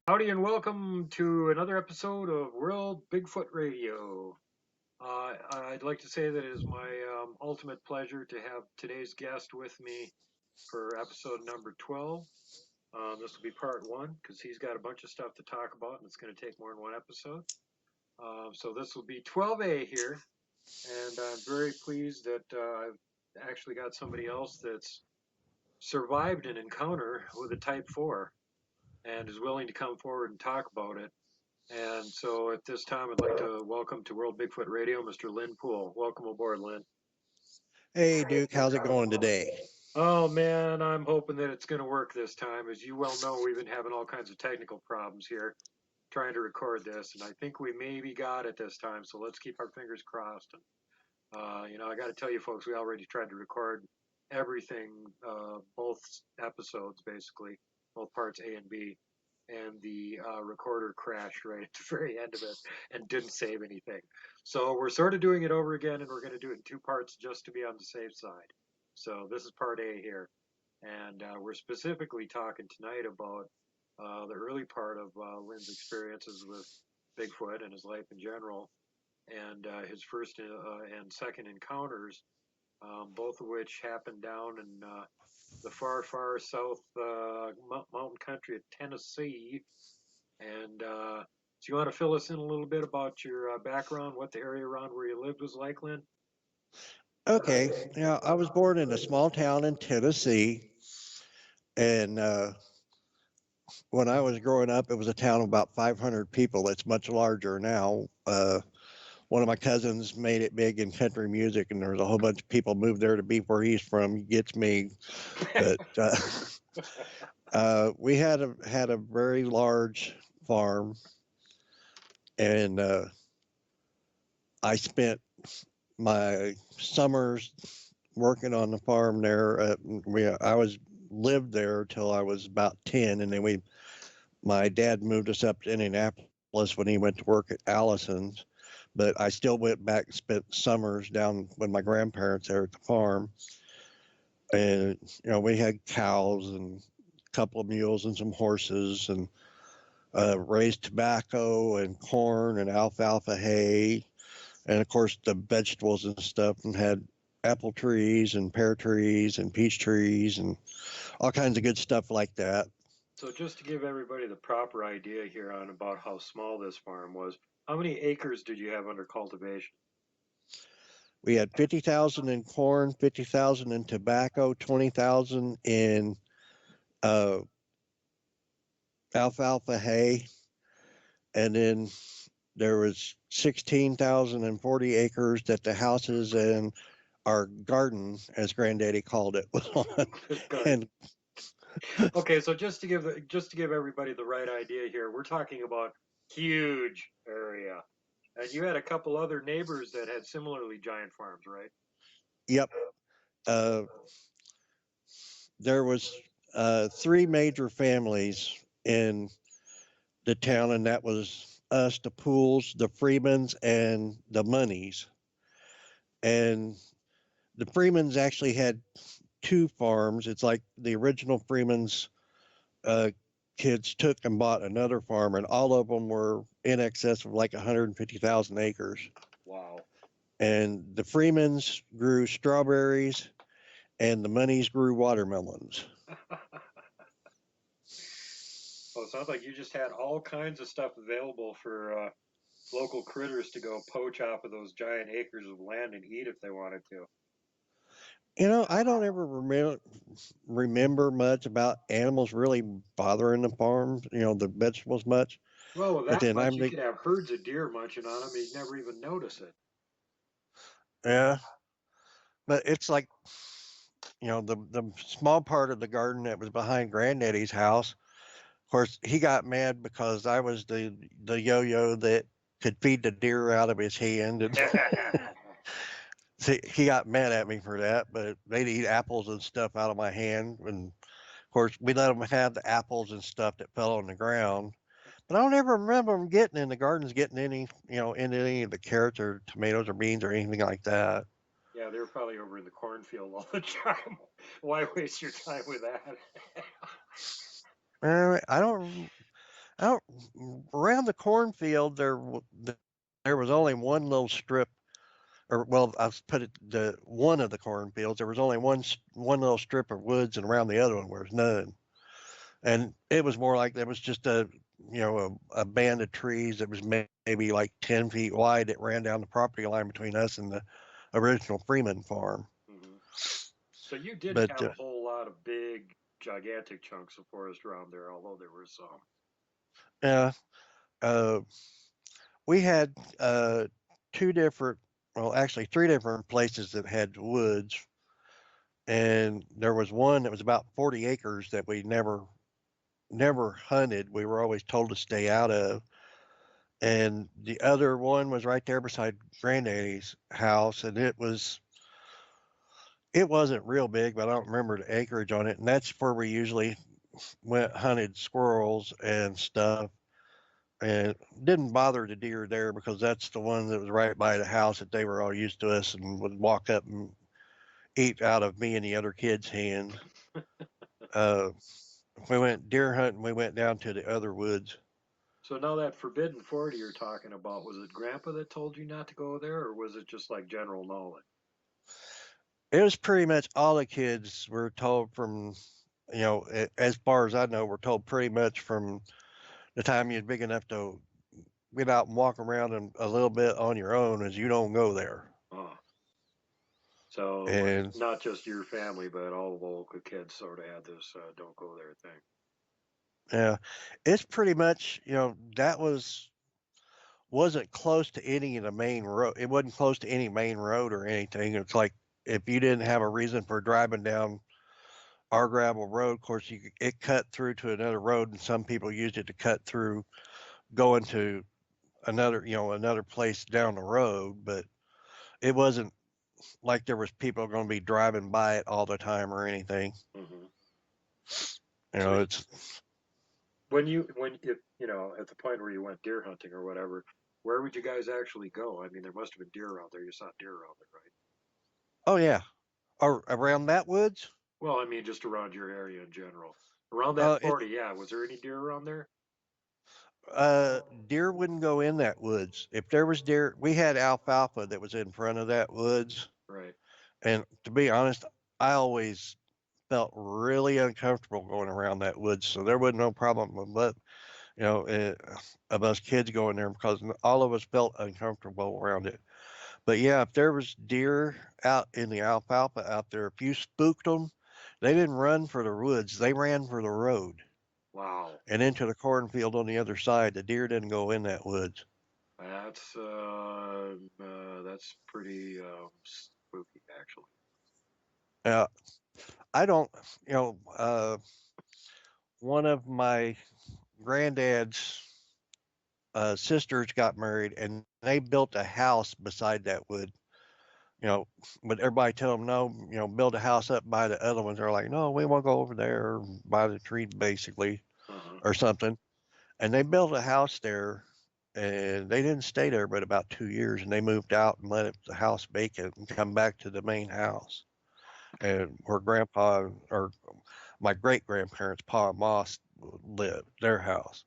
Howdy and welcome to another episode of World Bigfoot Radio. I'd like to say that it is my ultimate pleasure to have today's guest with me for episode number 12. This will be part one because he's got a bunch of stuff to talk about and it's going to take more than one episode. So this will be 12A here, and I'm very pleased that I've actually got somebody else that's survived an encounter with a Type 4 and is willing to come forward and talk about it. And so at this time, I'd like to welcome to World Bigfoot Radio, Mr. Lynn Poole. Welcome aboard, Lynn. Hey, Duke, how's it going today? Oh, man, I'm hoping that it's going to work this time. As you well know, we've been having all kinds of technical problems here trying to record this, and I think we maybe got it this time, so let's keep our fingers crossed. And, I got to tell you, folks, we already tried to record everything, both episodes, basically, both parts A and B. And the recorder crashed right at the very end of it and didn't save anything. So we're sort of doing it over again, and we're going to do it in two parts just to be on the safe side. So this is part A here, and we're specifically talking tonight about the early part of Lynn's experiences with Bigfoot and his life in general, and his first and second encounters, both of which happened down in the far, far south mountain country of Tennessee. And so you want to fill us in a little bit about your background, what the area around where you lived was like, Lynn? Okay, I was born in a small town in Tennessee, and when I was growing up, it was a town of about 500 people. It's much larger now. One of my cousins made it big in country music, and there was a whole bunch of people moved there to be where he's from. He gets me, but we had a very large farm, and I spent my summers working on the farm there. I lived there till I was about 10, and then my dad moved us up to Indianapolis when he went to work at Allison's. But I still went back and spent summers down with my grandparents there at the farm. And, we had cows and a couple of mules and some horses, and raised tobacco and corn and alfalfa hay. And of course the vegetables and stuff, and had apple trees and pear trees and peach trees and all kinds of good stuff like that. So just to give everybody the proper idea here on about how small this farm was, how many acres did you have under cultivation? We had 50,000 in corn, 50,000 in tobacco, 20,000 in alfalfa hay, and then there was 16,040 acres that the houses and our garden, as Granddaddy called it, was on. And okay, so just to give everybody the right idea here, we're talking about huge area, and you had a couple other neighbors that had similarly giant farms, right? Yep. There was 3 major families in the town, and that was us, the Pooles, the Freemans, and the Moneys. And the Freemans actually had two farms. It's like the original Freemans uh, kids took and bought another farm, and all of them were in excess of like 150,000 acres. Wow. And the Freemans grew strawberries, and the Moneys grew watermelons. Well, it sounds like you just had all kinds of stuff available for local critters to go poach off of those giant acres of land and eat if they wanted to. You know, I don't ever remember much about animals really bothering the farm, the vegetables much. Well, with But that then much, you could have herds of deer munching on them, and you'd never even notice it. yeah, but it's like, the small part of the garden that was behind Granddaddy's house. Of course, he got mad because I was the yo-yo that could feed the deer out of his hand, and he got mad at me for that. But they'd eat apples and stuff out of my hand, and of course, we let them have the apples and stuff that fell on the ground. But I don't ever remember them getting in the gardens, getting any, into any of the carrots or tomatoes or beans or anything like that. Yeah, they were probably over in the cornfield all the time. Why waste your time with that? I don't. Around the cornfield there was only one little strip, or well, I've put it the one of the cornfields. There was only one little strip of woods, and around the other one there was none. And it was more like there was just a band of trees that was maybe like 10 feet wide that ran down the property line between us and the original Freeman farm. Mm-hmm. So you did But have a whole lot of big, gigantic chunks of forest around there, although there were some. yeah, uh, we had two different, well, actually three different places that had woods, and there was one that was about 40 acres that we never hunted. We were always told to stay out of. And the other one was right there beside Granddaddy's house, and it wasn't real big, but I don't remember the acreage on it. And that's where we usually went hunted squirrels and stuff, and didn't bother the deer there because that's the one that was right by the house that they were all used to us and would walk up and eat out of me and the other kids' hand. Uh, if we went deer hunting, we went down to the other woods. So now that Forbidden 40 you're talking about, was it Grandpa that told you not to go there, or was it just like general knowledge? It was pretty much all the kids were told from, as far as I know, were told pretty much from the time you're big enough to get out and walk around a little bit on your own, as you don't go there. Oh, so And not just your family, but all the local kids sort of had this "don't go there" thing. yeah, it's pretty much, that wasn't close to any of the main road. It wasn't close to any main road or anything. It's like if you didn't have a reason for driving down our gravel road, of course, it cut through to another road, and some people used it to cut through going to another place down the road. But it wasn't like there was people going to be driving by it all the time or anything. Mm-hmm. So It's when if at the point where you went deer hunting or whatever, where would you guys actually go? I mean, there must have been deer around there. You saw deer around there, right? oh yeah, or around that woods. Well, I mean, just around your area in general. Around that It 40, yeah. Was there any deer around there? Deer wouldn't go in that woods. If there was deer, we had alfalfa that was in front of that woods. Right. And to be honest, I always felt really uncomfortable going around that woods. So there was no problem you know, uh, of us kids going there because all of us felt uncomfortable around it. But yeah, if there was deer out in the alfalfa out there, if you spooked them, they didn't run for the woods. They ran for the road Wow. and into the cornfield on the other side. The deer didn't go in that woods. That's pretty spooky, actually. Uh, I don't, one of my granddad's sisters got married and they built a house beside that wood. But everybody tell them no, build a house up by the other ones. They're like, no, we want to go over there by the tree, basically, Uh-huh. or something. And they built a house there, and they didn't stay there but about 2 years, and they moved out and let the house vacant and come back to the main house. And where grandpa or my great grandparents, Pa and Ma, lived, their house.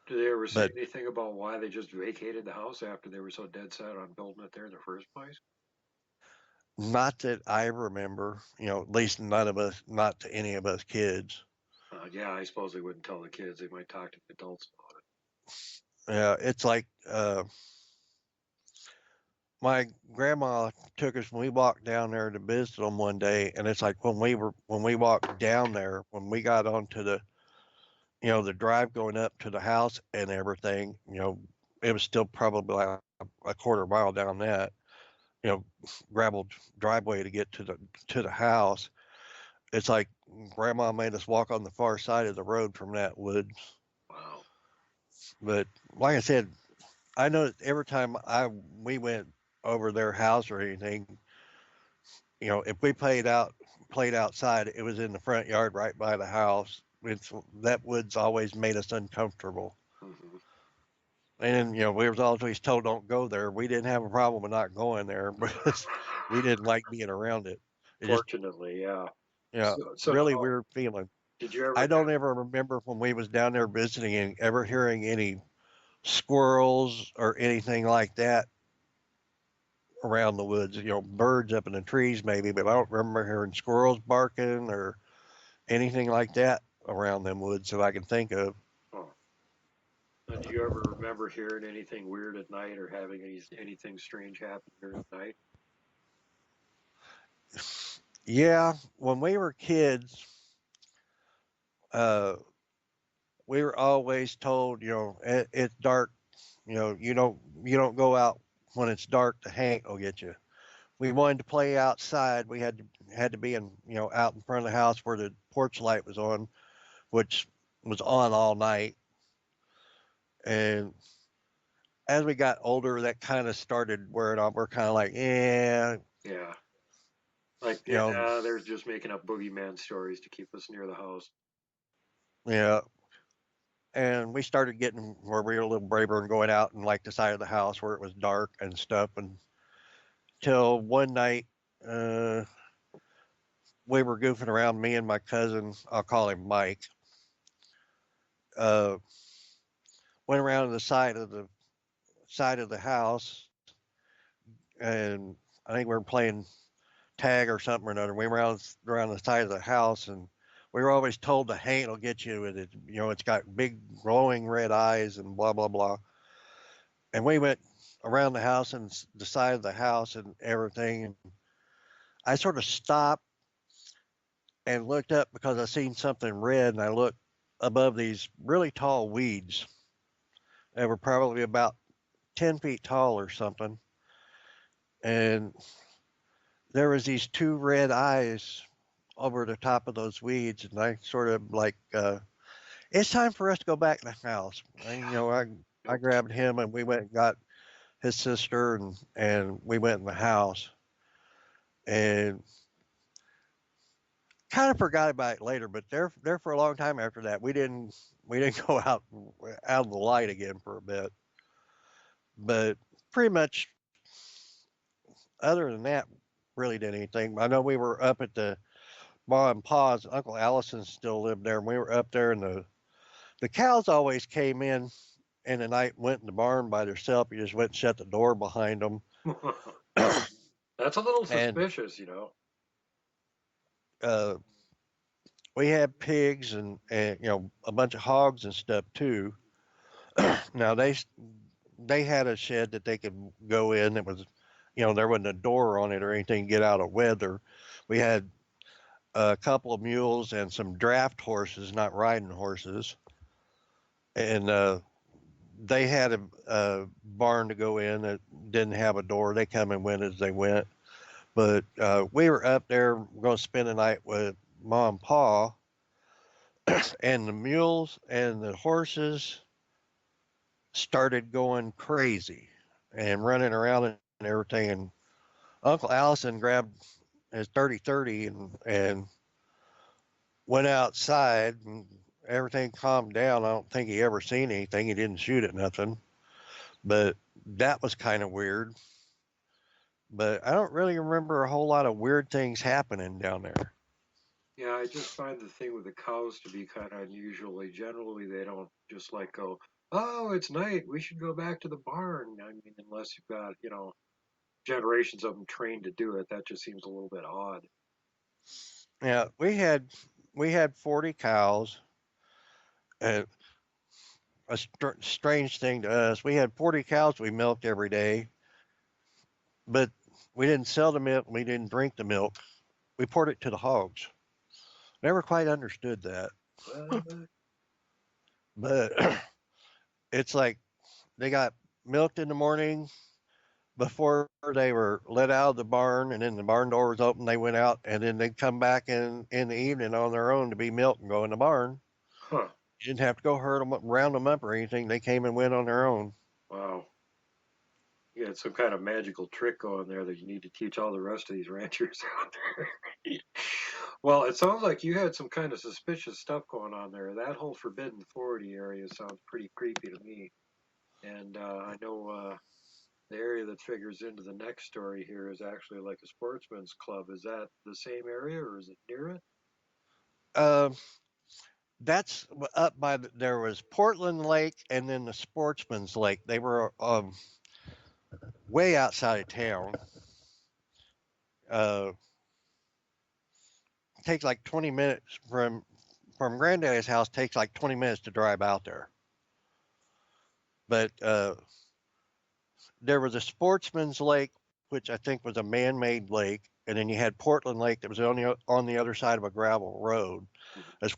Did they ever say But anything about why they just vacated the house after they were so dead set on building it there in the first place? not that I remember, at least none of us, not to any of us kids. Yeah, I suppose they wouldn't tell the kids. They might talk to the adults about it. Yeah, it's like my grandma took us when we walked down there to visit them one day, and it's like when we walked down there, when we got onto the drive going up to the house and everything, it was still probably like a quarter mile down that, you know, gravel driveway to get to the house. It's like grandma made us walk on the far side of the road from that woods. Wow. But like I said, I know that every time we went over their house or anything, if we played outside, it was in the front yard right by the house. That woods always made us uncomfortable. Hmm. And we was always told don't go there. We didn't have a problem with not going there, because we didn't like being around it. It just Fortunately, yeah. you know So really now, weird feeling. did you I ever don't ever remember when we was down there visiting and ever hearing any squirrels or anything like that around the woods. Birds up in the trees maybe, but I don't remember hearing squirrels barking or anything like that around them woods that I can think of. oh, do you ever remember hearing anything weird at night or having anything strange happen during the night? Yeah, when we were kids, uh, we were always told, it's dark. You don't go out when it's dark. The Hank will get you. We wanted to play outside. We had to be out in front of the house where the porch light was on, which was on all night. And as we got older, that kind of started wearing off. We're kind of like, yeah, Yeah. Like, you know, they're just making up boogeyman stories to keep us near the house. yeah. And we started getting where we were a little braver and going out and like the side of the house where it was dark and stuff. And till one night, uh, we were goofing around. Me and my cousin, I'll call him Mike, uh, went around to the side of the house, and I think we were playing tag or something or another. We were around the side of the house, and we were always told the Haint will get you with it. It's got big glowing red eyes and blah blah blah. And we went around the house and the side of the house and everything. And I sort of stopped and looked up because I seen something red, and I looked above these really tall weeds. They were probably about 10 feet tall or something. And there was these two red eyes over the top of those weeds, and I sort of like, it's time for us to go back in the house. I Nope. grabbed him and we went and got his sister, and we went in the house, and kind of forgot about it later. But there for a long time after that, we didn't go out of the light again for a bit. But pretty much, other than that, really did anything. I know we were up at the Ma and Pa's. Uncle Allison still lived there, and we were up there, and the cows always came in the night, went in the barn by themselves. You just went and shut the door behind them. That's a little And suspicious. uh, we had pigs and a bunch of hogs and stuff too. Now they had a shed that they could go in. It was, there wasn't a door on it or anything to get out of weather. We had a couple of mules and some draft horses, not riding horses, and they had a barn to go in that didn't have a door. They come and went as they went. But we were up there going to spend the night with Mom and Pa, and the mules and the horses started going crazy and running around and everything. And Uncle Allison grabbed his 30-30 and went outside, and everything calmed down. I don't think he ever seen anything. He didn't shoot at nothing. But that was kind of weird. But I don't really remember a whole lot of weird things happening down there. Yeah, I just find the thing with the cows to be kind of unusual. Generally, they don't just like go, "Oh, it's night. We should go back to the barn." I mean, unless you've got, generations of them trained to do it, that just seems a little bit odd. Yeah, we had 40 cows. And a strange thing to us, we had 40 cows we milked every day, but we didn't sell the milk. We didn't drink the milk. We poured it to the hogs. Never quite understood that, What? but it's like they got milked in the morning before they were let out of the barn, and then the barn door was open. They went out, and then they'd come back in the evening on their own to be milked and go in the barn. Huh. You didn't have to go herd them up, round them up or anything. They came and went on their own. Wow. You had some kind of magical trick going there that you need to teach all the rest of these ranchers out there. Well, it sounds like you had some kind of suspicious stuff going on there. That whole Forbidden 40 area sounds pretty creepy to me. And I know the area that figures into the next story here is actually like a sportsman's club. Is that the same area or is it near it? Um, that's up by there was Portland Lake and then the Sportsman's Lake. They were way outside of town. Uh, takes like 20 minutes from Granddaddy's house. Takes like 20 minutes to drive out there. But there was a Sportsman's Lake, which I think was a man-made lake, and then you had Portland Lake that was on the other side of a gravel road. Mhm. That's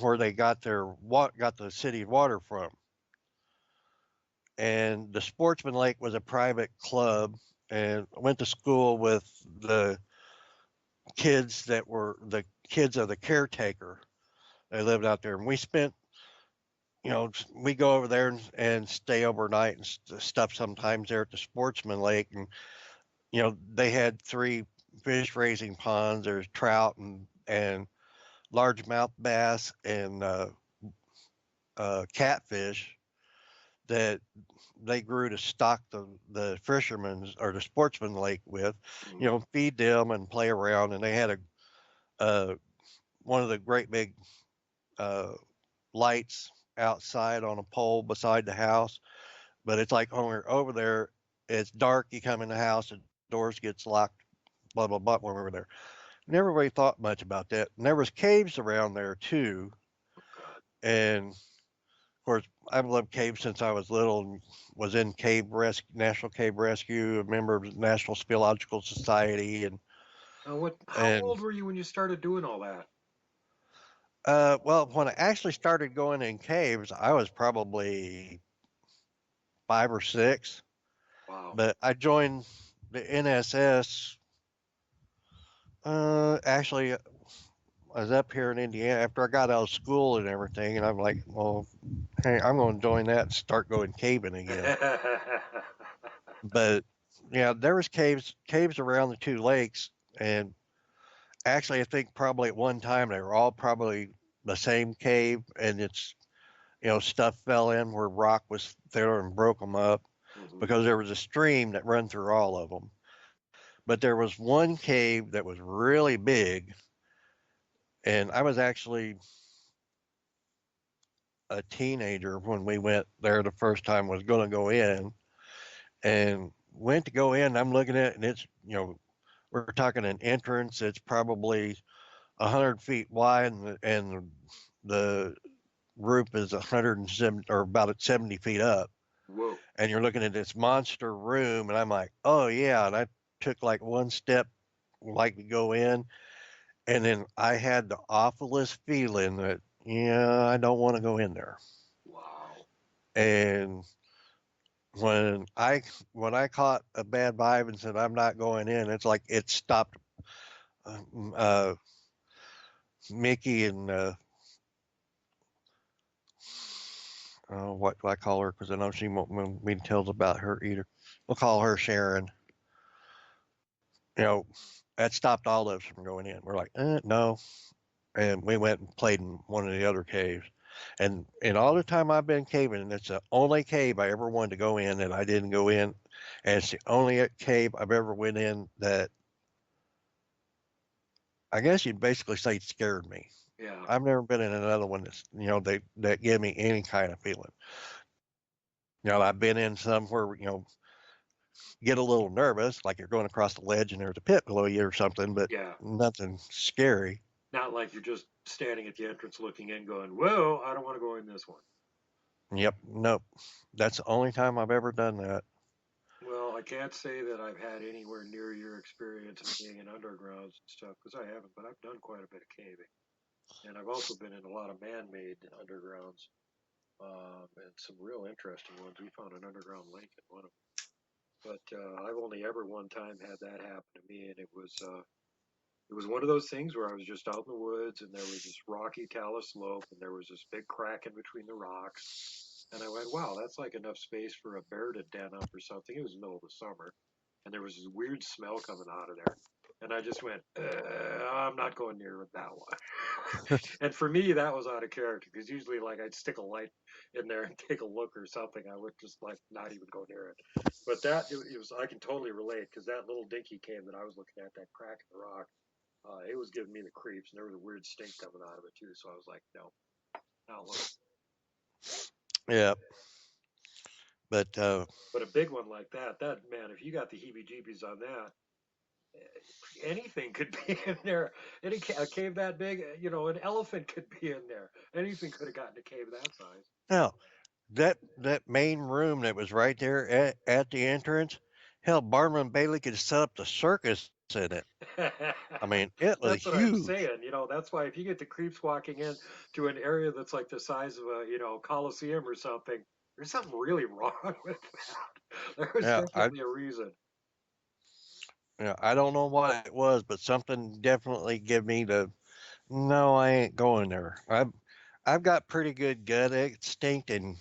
where they got got the city water from. And the Sportsman Lake was a private club, and I went to school with the kids that were the kids of the caretaker. They lived out there, and we spent, we go over there and stay overnight and stuff sometimes there at the Sportsman Lake, and they had three fish raising ponds. There's trout and largemouth bass and catfish that they grew to stock the fishermen's or the sportsman lake with, Mhm. feed them and play around. And they had uh, one of the great big uh, lights outside on a pole beside the house. But it's like when we're over there, it's dark. You come in the house, the doors gets locked, blah blah blah. When we were there, never really thought much about that. And there was caves around there too, Oh, God. and of course, I've loved caves since I was little and was in National Cave Rescue, a member of the National Speleological Society, How and old were you when you started doing all that? well, when I actually started going in caves, I was probably 5 or 6, Wow. but I joined the NSS. Actually, I was up here in Indiana after I got out of school and everything, and I'm like, well, hey, I'm going to join that and start going caving again. But yeah, there was caves around the two lakes, and actually, I think probably at one time they were all probably the same cave, and it's stuff fell in where rock was there and broke them up Mhm. because there was a stream that run through all of them. But there was one cave that was really big, and I was actually a teenager when we went there the first time. Was going to go in and went to go in. I'm looking at it, and it's we're talking an entrance. It's probably 100 feet wide, and the roof is 170 or about 70 feet up. Whoa. And you're looking at this monster room, and I'm like, oh yeah. And I took like one step, like to go in, and then I had the awfulest feeling that yeah, I don't want to go in there. Wow. And when I when I caught a bad vibe and said I'm not going in, it's like it stopped uh, uh, Mickey and what do I call her? Because I know she won't want me to tell about her either. We'll call her Sharon. You know, that stopped all of us from going in. We're like, no. And we went and played in one of the other caves. And all the time I've been caving, it's the only cave I ever wanted to go in that I didn't go in, and it's the only cave I've ever went in that I guess you'd basically say scared me. Yeah. I've never been in another one that's that give me any kind of feeling. I've been in some where get a little nervous, like you're going across the ledge and there's a pit below you or something, but Yeah. nothing scary. Not like you're just standing at the entrance looking in going, whoa, I don't want to go in this one. Yep, nope. That's the only time I've ever done that. Well, I can't say that I've had anywhere near your experience of being in undergrounds and stuff because I haven't, but I've done quite a bit of caving. And I've also been in a lot of man made undergrounds and some real interesting ones. We found an underground lake in one of them. But I've only ever one time had that happen to me, and it was one of those things where I was just out in the woods, and there was this rocky talus slope, and there was this big crack in between the rocks, and I went, "Wow, that's like enough space for a bear to den up or something." It was the middle of the summer, and there was this weird smell coming out of there, and I just went, "I'm not going near that one." And for me, that was out of character because usually, like, I'd stick a light in there and take a look or something. I would just like not even go near it. But it was I can totally relate because that little dinky cave that I was looking at, that crack in the rock, it was giving me the creeps, and there was a weird stink coming out of it too. So I was like, no, not looking. Yeah, but But a big one like that man, if you got the heebie-jeebies on that, anything could be in there. A cave that big, an elephant could be in there. Anything could have gotten a cave that size. now that main room that was right there at the entrance, hell, Barnum and Bailey could set up the circus in it. I mean, it was That's what I'm huge. saying. That's why if you get the creeps walking in to an area that's like the size of a, coliseum or something, there's something really wrong with that. There was Yeah, definitely a reason. I don't know what it was, but something definitely give me the no, I ain't going there. I've got pretty good gut instinct, and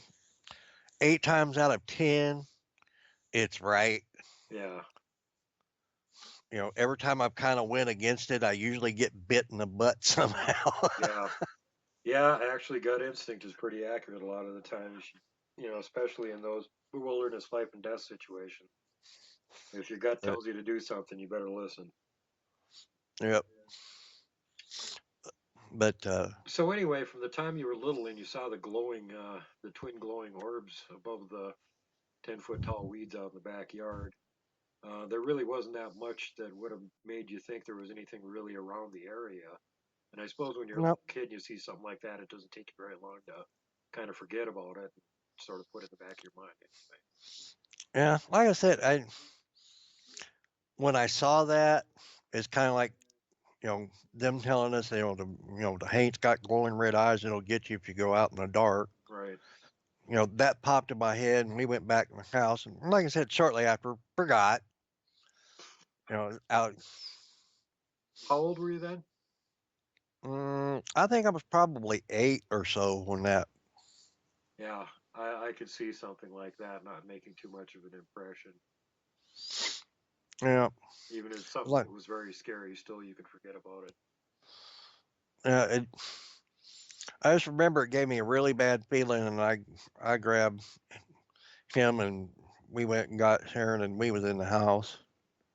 8 times out of 10, it's right. Yeah, Every time I've kind of went against it, I usually get bit in the butt somehow. yeah, yeah. Actually, gut instinct is pretty accurate a lot of the times. Especially in those wilderness life and death situations. If your gut But tells you to do something, you better listen. yep. But So anyway, from the time you were little and you saw the twin glowing orbs above the 10-foot tall weeds out in the backyard, there really wasn't that much that would have made you think there was anything really around the area. And I suppose when you're a no, little kid and you see something like that, it doesn't take you very long to kind of forget about it and sort of put it in the back of your mind anyway. yeah. Like I said, I when I saw that, it's kind of like them telling us, the haint's got glowing red eyes. It'll get you if you go out in the dark. Right. That popped in my head, and we went back in the house, and like I said, shortly after, forgot. Out. How old were you then? I think I was probably 8 or so when that. Yeah, I could see something like that not making too much of an impression. Yeah, Even if something like that was very scary, still you could forget about it. it. I just remember it gave me a really bad feeling, and I grabbed him, and we went and got Sharon, and we was in the house.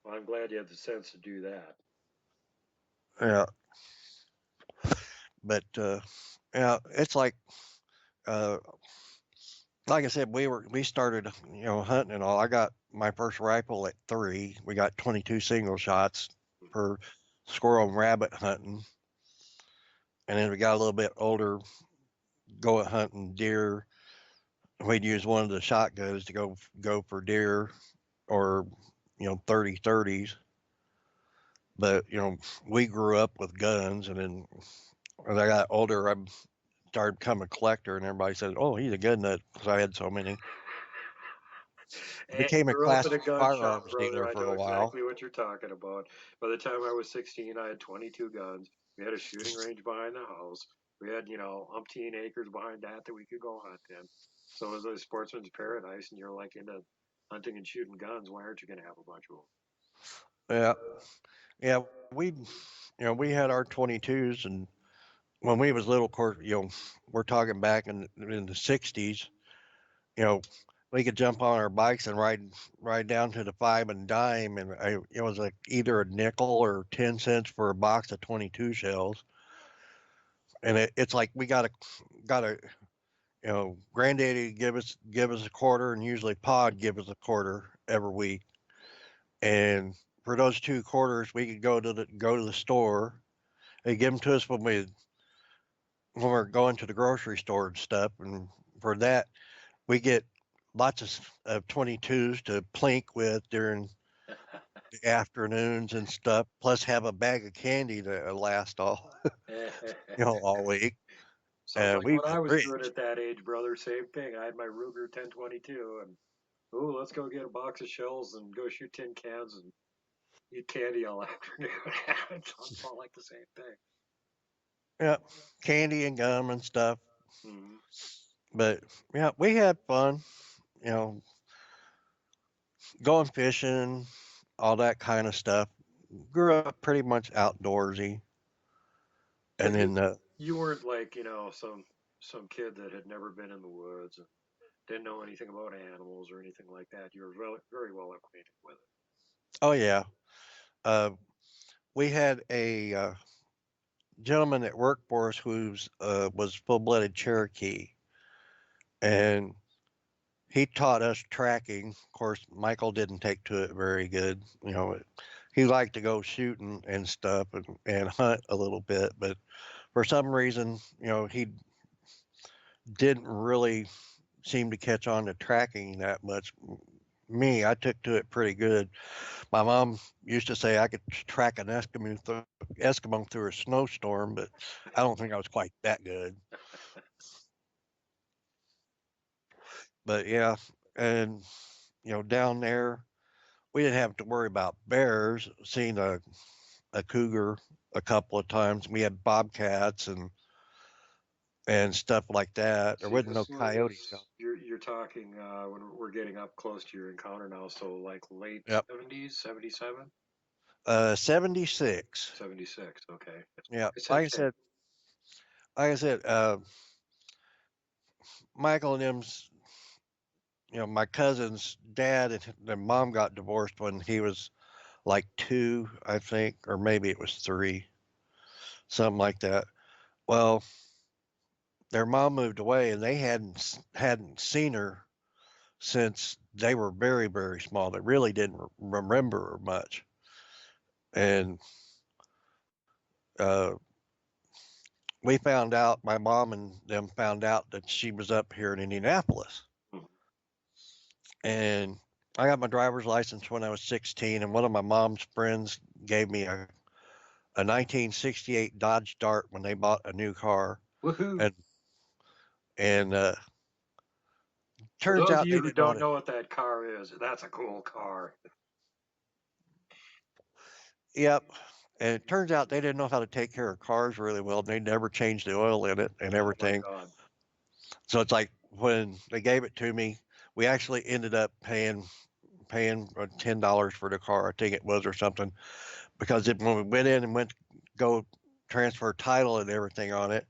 Well, I'm glad you had the sense to do that. Yeah, but yeah, it's uh, like I said, we started hunting and all. I got my first rifle at 3. We got 22 single shots per squirrel and rabbit hunting, and then we got a little bit older, go hunting deer. We'd use one of the shotguns to go for deer or 30-30s. But we grew up with guns, and then as I got older, I started becoming a collector, and everybody said, "Oh, he's a gun nut," because I had so many. And Became a grew up in class a gun shop, firearms brother. dealer I for know a while. exactly what you're talking about. By the time I was 16, I had 22 guns. We had a shooting range behind the house. We had, umpteen acres behind that we could go hunt in. So it was a sportsman's paradise, and you're like into hunting and shooting guns. Why aren't you going to have a bunch of Yeah, yeah, we had our 22s, and when we was little, of course, we're talking back in the '60s. You know, we could jump on our bikes and ride down to the five and dime, and it was like either a nickel or 10 cents for a box of 22 shells. And it's like we got a granddaddy give us a quarter, and usually Pod give us a quarter every week. And for those 2 quarters, we could go to the store. They give them to us when we're going to the grocery store and stuff. And for that, we get lots of 22s to plink with during the afternoons and stuff. Plus, have a bag of candy to last all week. Sounds like We what was I was doing rich. at that age, brother. Same thing. I had my Ruger 1022, and ooh, let's go get a box of shells and go shoot tin cans and eat candy all afternoon. It sounds all like the same thing. Yeah, candy and gum and stuff. Hmm. But yeah, we had fun. You know, going fishing, all that kind of stuff. Grew up pretty much outdoorsy, and But then you weren't like some kid that had never been in the woods and didn't know anything about animals or anything like that. You were very well acquainted with it. oh yeah, uh, we had a gentleman that worked for us who's was full-blooded Cherokee, and he taught us tracking. Of course, Michael didn't take to it very good. He liked to go shooting and stuff and hunt a little bit, but for some reason, he didn't really seem to catch on to tracking that much. Me, I took to it pretty good. My mom used to say I could track an Eskimo through a snowstorm, but I don't think I was quite that good. But yeah, and down there we didn't have to worry about bears. Seen a cougar a couple of times. We had bobcats and stuff like that. There See, wasn't no this was coyotes out. you're talking when we're getting up close to your encounter now, so like late Yep. 70s, 77, 76. 76. Okay, Yeah. I said Like I shame. said, Michael and them's, my cousin's dad and their mom got divorced when he was like 2, I think, or maybe it was 3, something like that. Well, their mom moved away and they hadn't seen her since they were very, very small. They really didn't remember her much. And uh, we found out, my mom and them found out that she was up here in Indianapolis. Mhm. And I got my driver's license when I was 16, and one of my mom's friends gave me a 1968 Dodge Dart when they bought a new car. Woohoo! And and For turns those of out you they who didn't know how don't to. know what that car is, that's a cool car. Yep. And it turns out they didn't know how to take care of cars really well. They never changed the oil in it and Oh my everything. God. So it's like when they gave it to me, we actually ended up paying $10 for the car, I think it was, or something, because when we went in and went to go transfer title and everything on it,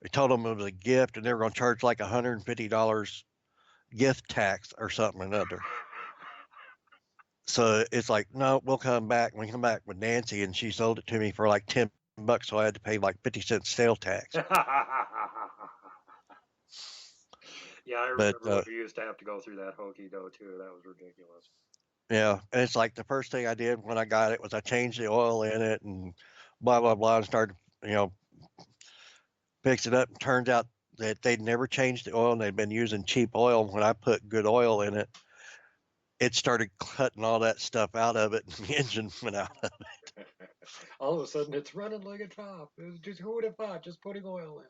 we told them it was a gift and they were going to charge like $150 gift tax or something or another. So it's like, no, we'll come back. We come back with Nancy, and she sold it to me for like $10, so I had to pay like 50 cents sales tax. Yeah, I But remember when we used to have to go through that hokey do too. That was ridiculous. yeah, and it's like the first thing I did when I got it was I changed the oil in it and blah blah blah, and started fix it up. And turns out that they'd never changed the oil and they'd been using cheap oil. When I put good oil in it, it started cutting all that stuff out of it, and the engine went out. All of a sudden, it's running like a top. It was just who would have thought? Just putting oil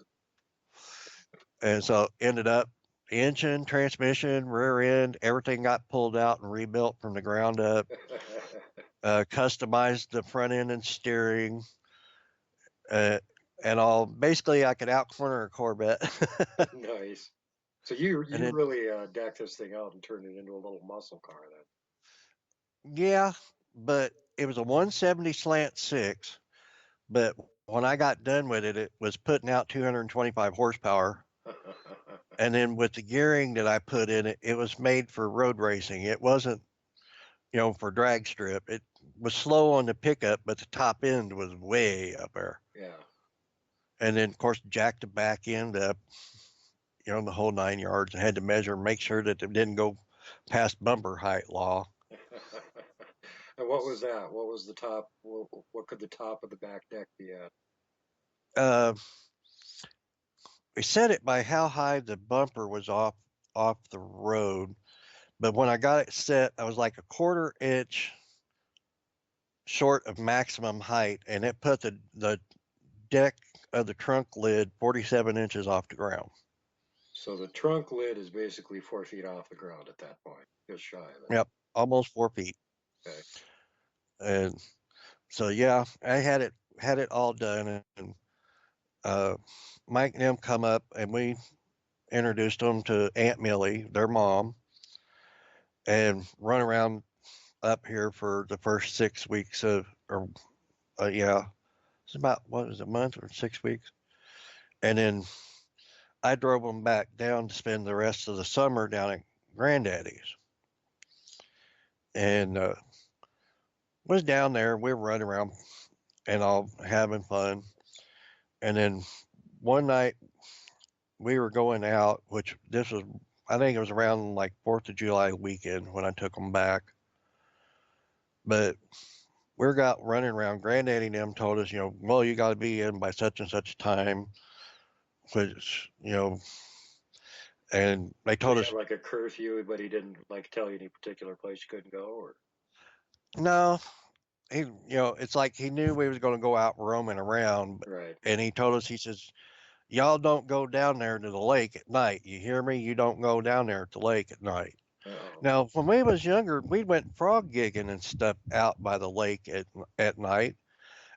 in. And so ended up engine, transmission, rear end, everything got pulled out and rebuilt from the ground up. Customized the front end and steering, uh, and all. Basically, I could out corner a Corvette. Nice. So you And you then, really decked this thing out and turned it into a little muscle car then. yeah, but it was a 170 slant six. But when I got done with it, it was putting out 225 horsepower. And then with the gearing that I put in it, it was made for road racing. It wasn't, for drag strip. It was slow on the pickup, but the top end was way up there. Yeah. And then, of course, jacked the back end up, the whole 9 yards. I had to measure and make sure that it didn't go past bumper height law. And what was that? What was the top? What could the top of the back deck be at? Uh, we set it by how high the bumper was off the road. But when I got it set, I was like a 1/4 inch short of maximum height, and it put the deck of the trunk lid 47 inches off the ground. So the trunk lid is basically 4 feet off the ground at that point, just shy of it. Yep, almost 4 feet. Okay. And so yeah, I had it all done, and Mike and them come up, and we introduced them to Aunt Millie, their mom, and run around up here for the first 6 weeks yeah, it's about, what was it, a month or 6 weeks, and then I drove them back down to spend the rest of the summer down at Granddaddy's, and was down there. We were running around and all having fun, and then one night we were going out, which this was, I think it was around like 4th of July weekend when I took them back. But we were out running around. Granddaddy and them told us, well, you got to be in by such and such time, which, and they told us, like a curfew, but he didn't like tell you any particular place you couldn't go, or no, he, it's like he knew we was going to go out roaming around, right. and he told us, he says, y'all don't go down there to the lake at night. You hear me? You don't go down there at the lake at night. Uh-oh. Now, when we was younger, we went frog gigging and stuff out by the lake at night.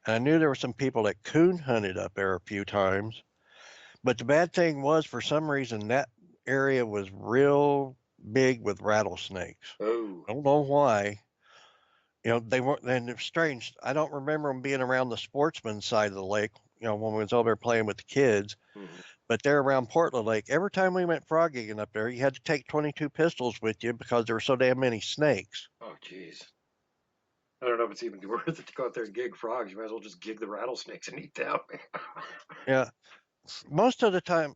And I knew there were some people that coon hunted up there a few times. But the bad thing was, for some reason, that area was real big with rattlesnakes. Oh. I don't know why. They weren't, and it's strange. I don't remember them being around the sportsman's side of the lake, when we was over there playing with the kids. Mm-hmm. But they're around Portland Lake. Every time we went frog gigging up there, you had to take 22 pistols with you because there were so damn many snakes. Oh, jeez. I don't know if it's even worth it to go out there and gig frogs. You might as well just gig the rattlesnakes and eat them. Yeah. Most of the time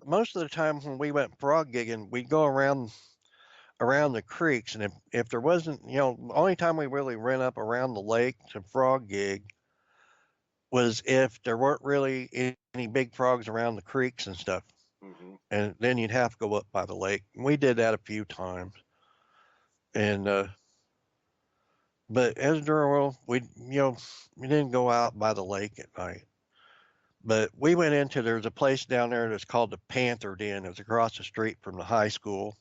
when we went frog gigging, we'd go around the creeks, and if there wasn't, the only time we really ran up around the lake to frog gig was if there weren't really any big frogs around the creeks and stuff. Mm-hmm. And then you'd have to go up by the lake. We did that a few times. And but as a general, we didn't go out by the lake at night. But we went there's a place down there that's called the Panther Den. It's across the street from the high school.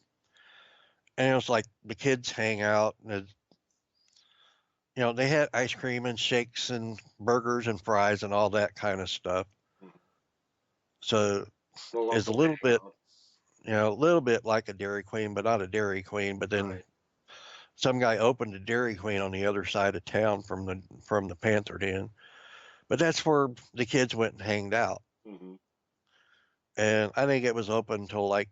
And it was like the kids hang out. And they had ice cream and shakes and burgers and fries and all that kind of stuff. Mm-hmm. So it's a little bit like a Dairy Queen, but not a Dairy Queen. But then right. some guy opened a Dairy Queen on the other side of town from the Panther Den. But that's where the kids went and hanged out. Mm-hmm. And I think it was open until like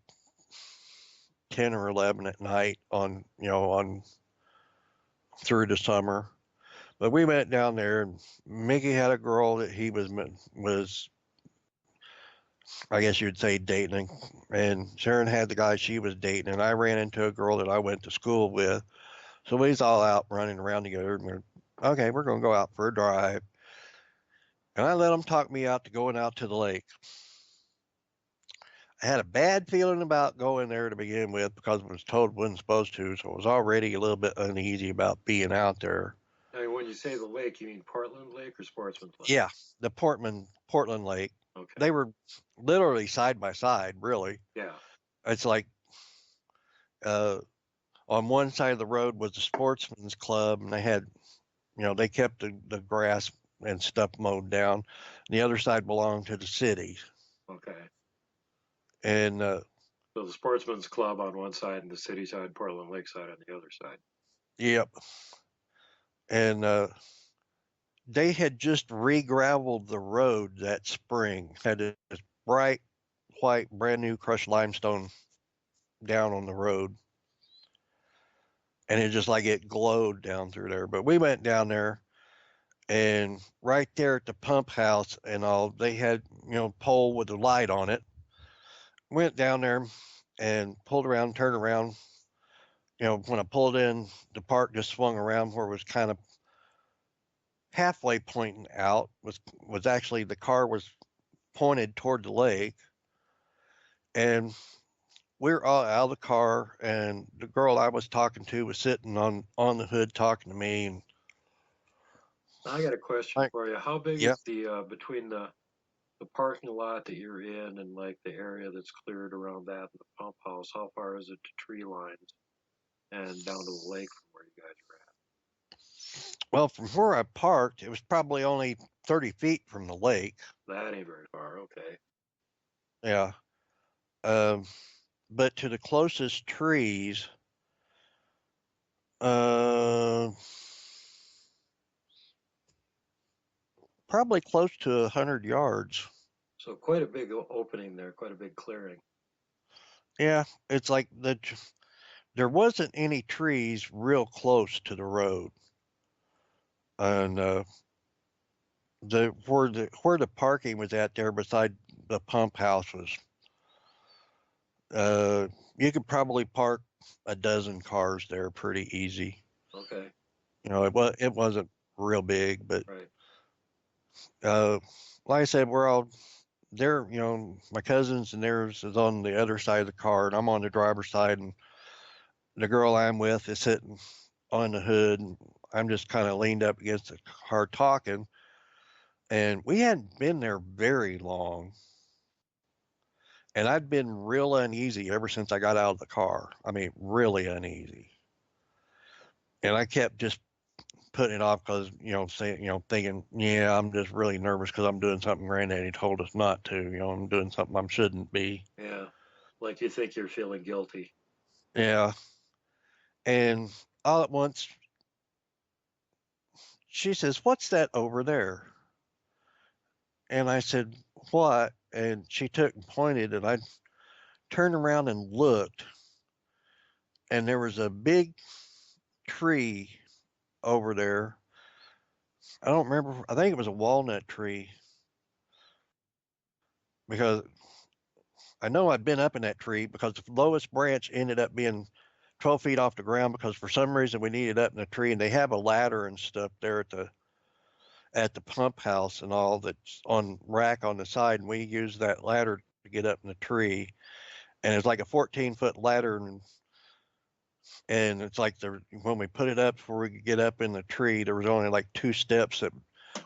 10 or 11 at night on through the summer. But we went down there, and Mickey had a girl that he was I guess you'd say dating, and Sharon had the guy she was dating, and I ran into a girl that I went to school with. So we was all out running around together, and we're going to go out for a drive. And I let them talk me out to going out to the lake. I had a bad feeling about going there to begin with because I was told I wasn't supposed to, so I was already a little bit uneasy about being out there. I mean, when you say the lake, you mean Portland Lake or Sportsman's Lake? Yeah, the Portland Lake. Okay. They were literally side by side, really. Yeah. It's like on one side of the road was the Sportsman's Club, and they had, they kept the grass and stuff mowed down. The other side belonged to the city. Okay. And so the Sportsman's Club on one side and the city side, Portland Lake side on the other side. Yep. And they had just re-graveled the road that spring. Had this bright white, brand new crushed limestone down on the road, and it just like it glowed down through there. But we went down there, and right there at the pump house and all, they had pole with a light on it. Went down there and pulled around, turned around. When I pulled in, the park just swung around where it was kind of halfway pointing out. Was actually the car was pointed toward the lake, and we were all out of the car, and the girl I was talking to was sitting on the hood talking to me, and I got a question like, for you. How big yeah, is the between the parking lot that you're in and like the area that's cleared around that and the pump house? How far is it to tree lines and down to the lake from where you guys are well, from where I parked, it was probably only 30 feet from the lake. at? That ain't very far. Okay. Yeah. Um, but to the closest trees, uh, probably close to 100 yards. So quite a big opening there, quite a big clearing. Yeah, it's like there wasn't any trees real close to the road, and where the parking was at there beside the pump house was, you could probably park a dozen cars there pretty easy. Okay. It wasn't real big, but Right. uh, like I said, we're all there. My cousins and theirs is on the other side of the car, and I'm on the driver's side, and the girl I'm with is sitting on the hood, and I'm just kind of leaned up against the car talking. And we hadn't been there very long, and I'd been real uneasy ever since I got out of the car. I mean, really uneasy. And I kept just putting it off because, saying, thinking, yeah, I'm just really nervous because I'm doing something Granddaddy told us not to. I'm doing something I shouldn't be. Yeah. Like you think you're feeling guilty. Yeah. And all at once, she says, "What's that over there?" And I said, "What?" And she took and pointed, and I turned around and looked, and there was a big tree over there. I don't remember. I think it was a walnut tree because I know I'd been up in that tree because the lowest branch ended up being 12 feet off the ground because for some reason we needed up in the tree, and they have a ladder and stuff there at the pump house and all that's on rack on the side, and we used that ladder to get up in the tree, and it's like a 14-foot ladder, and it's like when we put it up before we could get up in the tree, there was only like 2 steps that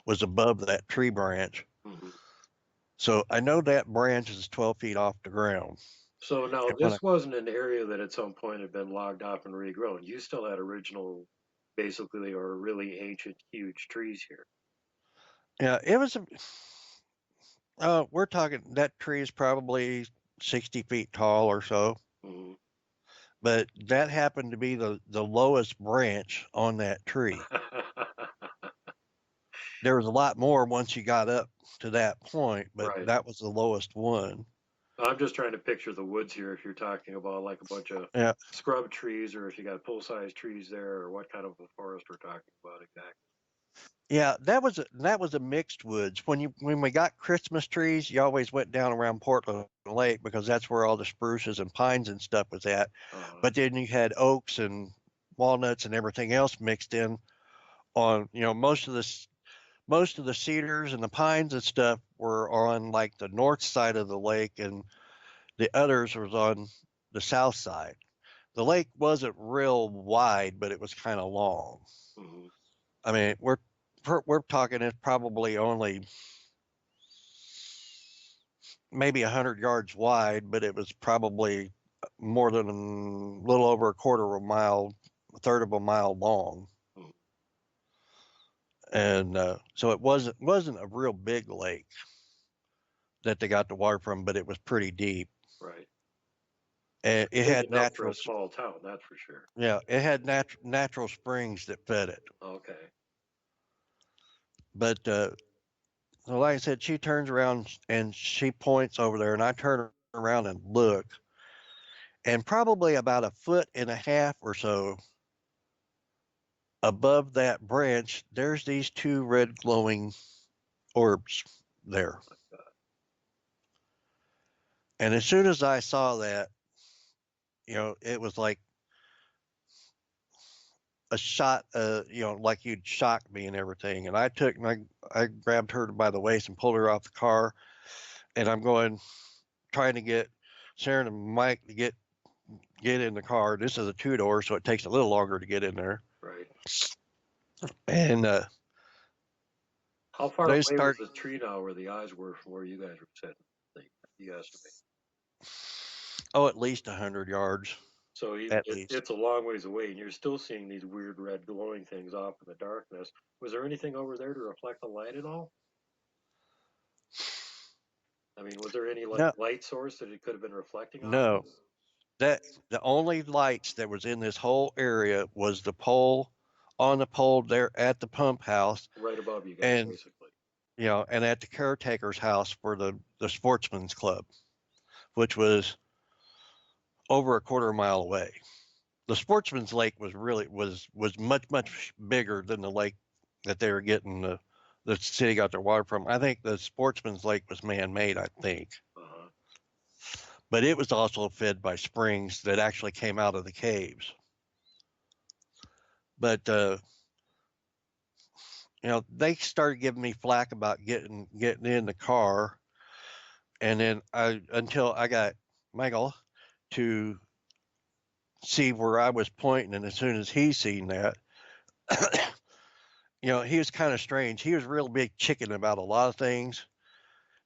was above that tree branch. Hmm. So I know that branch is 12 feet off the ground. So now And when this wasn't an area that at some point had been logged off and regrown. You still had original, basically, or really ancient, huge trees here. yeah, it was. We're talking that tree is probably 60 feet tall or so, Hmm. but that happened to be the lowest branch on that tree. There was a lot more once you got up to that point, but Right. that was the lowest one. I'm just trying to picture the woods here if you're talking about like a bunch of Yeah, scrub trees or if you got full-size trees there or what kind of a forest we're talking about exactly. yeah, that was a mixed woods. When we got Christmas trees, you always went down around Portland Lake because that's where all the spruces and pines and stuff was at. Uh, But then you had oaks and walnuts and everything else mixed in on, most of the cedars and the pines and stuff were on like the north side of the lake, and the others was on the south side. The lake wasn't real wide, but it was kind of long. mhm. I mean, we're talking it's probably only maybe 100 yards wide, but it was probably more than a little over a quarter of a mile, a third of a mile long, Mhm. and so it wasn't a real big lake that they got the water from, but it was pretty deep, Right. and it Big had enough for a small town, that's for sure. yeah, it had natural springs that fed it. Okay. But so like I said, she turns around and she points over there, and I turn around and look, and probably about a foot and a half or so above that branch, there's these two red glowing orbs there. And as soon as I saw that, it was like a shot, like you'd shocked me and everything. And I grabbed her by the waist and pulled her off the car. And I'm trying to get Sharon and Mike to get in the car. This is a two door, so it takes a little longer to get in there. Right. And How far they away was start, the tree now where the eyes were from where you guys were sitting? You estimate. at least 100 yards, So at least. it's a long ways away, and you're still seeing these weird red glowing things off in the darkness. Was there anything over there to reflect the light at all? I mean, was there any like No, light source that it could have been reflecting off no. of? That the only lights that was in this whole area was the pole on the pole there at the pump house, Right above you guys, and basically. and at the caretaker's house for the sportsman's club, which was over a quarter mile away. The sportsman's lake was really was much bigger than the lake that they were getting the city got their water from. I think the sportsman's lake was man made, I think, Uh-huh. but it was also fed by springs that actually came out of the caves. But they started giving me flack about getting in the car, and then until I got Michael to see where I was pointing, and as soon as he seen that, he was kind of strange. He was real big chicken about a lot of things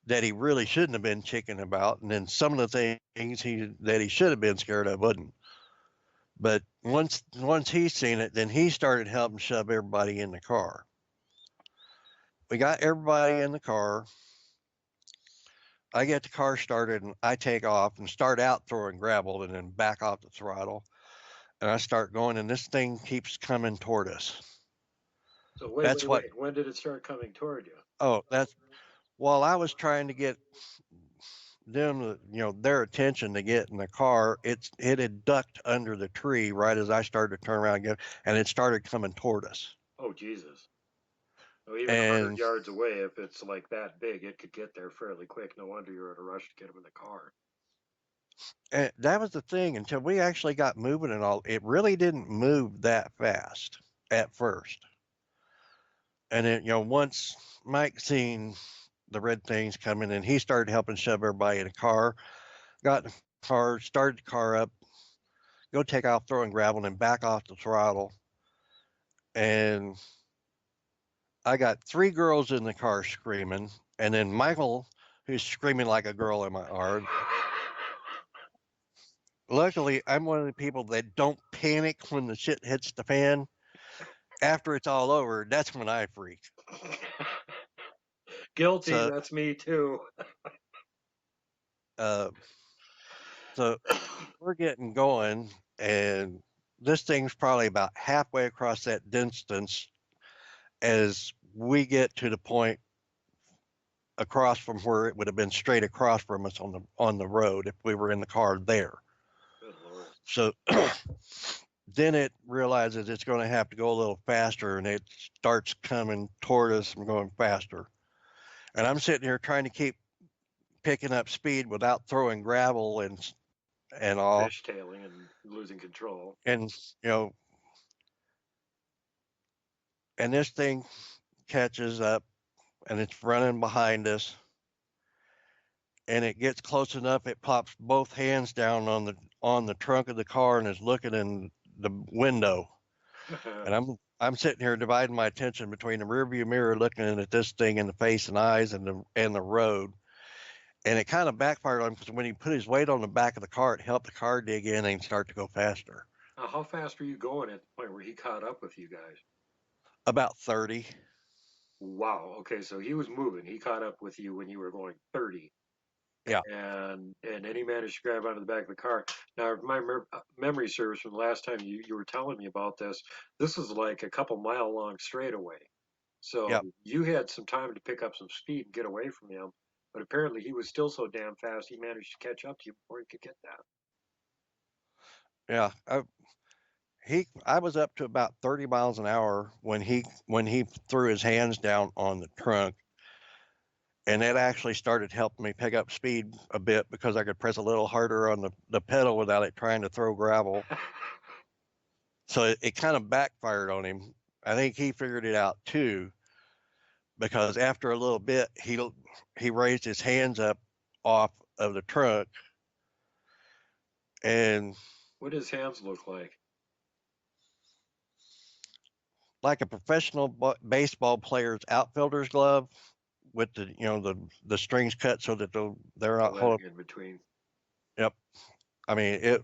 that he really shouldn't have been chicken about, and then some of the things that he should have been scared of wouldn't. But once he seen it, then he started helping shove everybody in the car. We got everybody in the car. I get the car started and I take off and start out throwing gravel and then back off the throttle. And I start going, and this thing keeps coming toward us. So That's what, wait. When did it start coming toward you? that's while I was trying to get them, their attention to get in the car, it had ducked under the tree right as I started to turn around again, and it started coming toward us. Oh, Jesus. So even 100 And, yards away, if it's like that big, it could get there fairly quick. No wonder you're in a rush to get them in the car. and that was the thing until we actually got moving and all. It really didn't move that fast at first. And then, once Mike seen the red things coming and he started helping shove everybody in the car, got in the car, started the car up, go take off throwing gravel and back off the throttle. And I got three girls in the car screaming, and then Michael, who's screaming like a girl in my arm. Luckily, I'm one of the people that don't panic when the shit hits the fan. After it's all over, that's when I freak. Guilty. So, That's me too. uh, so we're getting going, and this thing's probably about halfway across that distance as we get to the point across from where it would have been straight across from us on the road if we were in the car there. Good Lord. So then it realizes it's going to have to go a little faster, and it starts coming toward us and going faster. And I'm sitting here trying to keep picking up speed without throwing gravel and all. Fishtailing and losing control. And and this thing catches up and it's running behind us, and it gets close enough it pops both hands down on the trunk of the car and is looking in the window. And I'm sitting here dividing my attention between the rearview mirror looking at this thing in the face and eyes and the road. And it kind of backfired on him because when he put his weight on the back of the car, it helped the car dig in and start to go faster. Now, how fast were you going at the point where he caught up with you guys? About 30. Wow. Okay, so he was moving. He caught up with you when you were going 30, Yeah. and then he managed to grab onto the back of the car. Now, if my memory serves from the last time you were telling me about this, this was like a couple mile long straightaway. So Yep. you had some time to pick up some speed and get away from him, but apparently he was still so damn fast he managed to catch up to you before he could get that. Yeah. I was up to about 30 miles an hour when he threw his hands down on the trunk, and it actually started helping me pick up speed a bit because I could press a little harder on the pedal without it trying to throw gravel. So it kind of backfired on him. I think he figured it out too, because after a little bit he raised his hands up off of the trunk, and What does hands look like? like a professional baseball player's outfielder's glove with the strings cut so that they're The not webbing holding. in between. Yep. I mean, it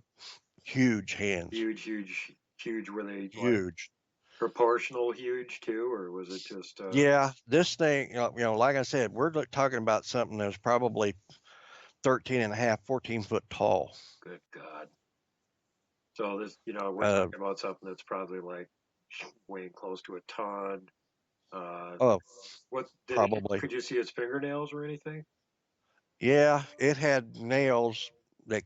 huge hands, Huge, huge, huge. Were they like huge. proportional huge too, or was it just Yeah, this thing, like I said, we're talking about something that's probably 13 and a half, 14 foot tall. good God? So this, we're Uh, talking about something that's probably like weighing close to a ton. Uh, oh, what did it? probably. Could you see its fingernails or anything? Yeah, it had nails. That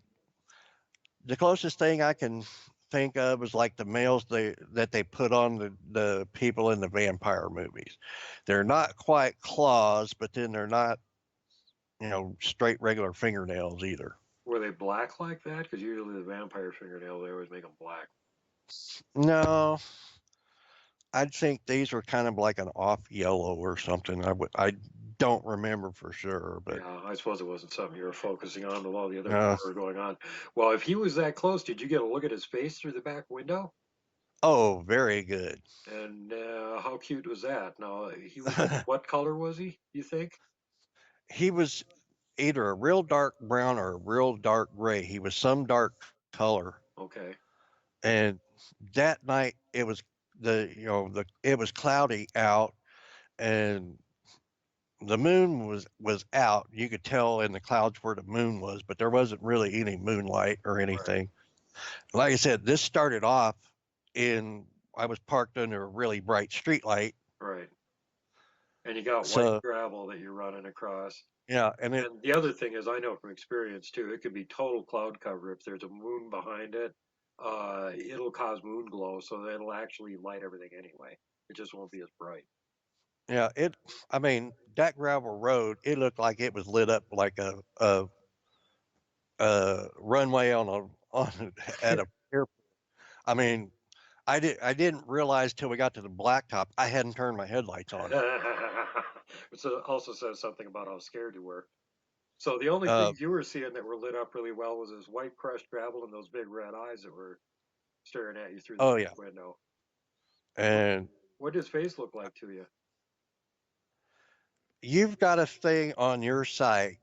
the closest thing I can think of is like the nails that they put on the people in the vampire movies. They're not quite claws, but then they're not, straight regular fingernails either. Were they black like that? Because usually the vampire fingernails, they always make them black. No, I'd think these were kind of like an off yellow or something. I don't remember for sure, but Yeah, I suppose it wasn't something you were focusing on with all the other uh, horror going on. Well, if he was that close, did you get a look at his face through the back window? oh, very good. And how cute was that? Now, he was what color was he, you think? He was either a real dark brown or a real dark gray. He was some dark color. Okay. And that night it was it was cloudy out, and the moon was out. You could tell in the clouds where the moon was, but there wasn't really any moonlight or Right. anything. Like I said, this started off in I was parked under a really bright street light. Right. And you got white So gravel that you're running across. yeah, and it And the other thing is, I know from experience too, it could be total cloud cover. If there's a moon behind it, it'll cause moon glow, so that it'll actually light everything anyway. It just won't be as bright. yeah, it I mean, that gravel road, it looked like it was lit up like a runway on a on at a airport. I mean, I didn't realize till we got to the blacktop I hadn't turned my headlights on. Which also says something about how scared you were. So the only Uh, things you were seeing that were lit up really well was this white crushed gravel and those big red eyes that were staring at you through the oh back yeah, window. What, and what did his face look like to you? you've got a thing on your site,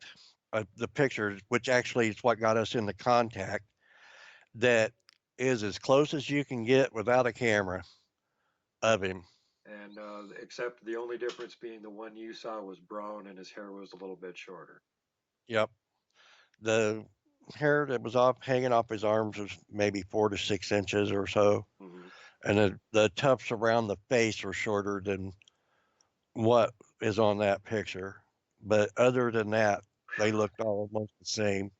the pictures, which actually is what got us into contact, that is as close as you can get without a camera of him. And except the only difference being the one you saw was brown and his hair was a little bit shorter. Yep, the hair that was off hanging off his arms was maybe 4 to 6 inches or so, Hmm. and the tufts around the face were shorter than what is on that picture. But other than that, they looked almost the same.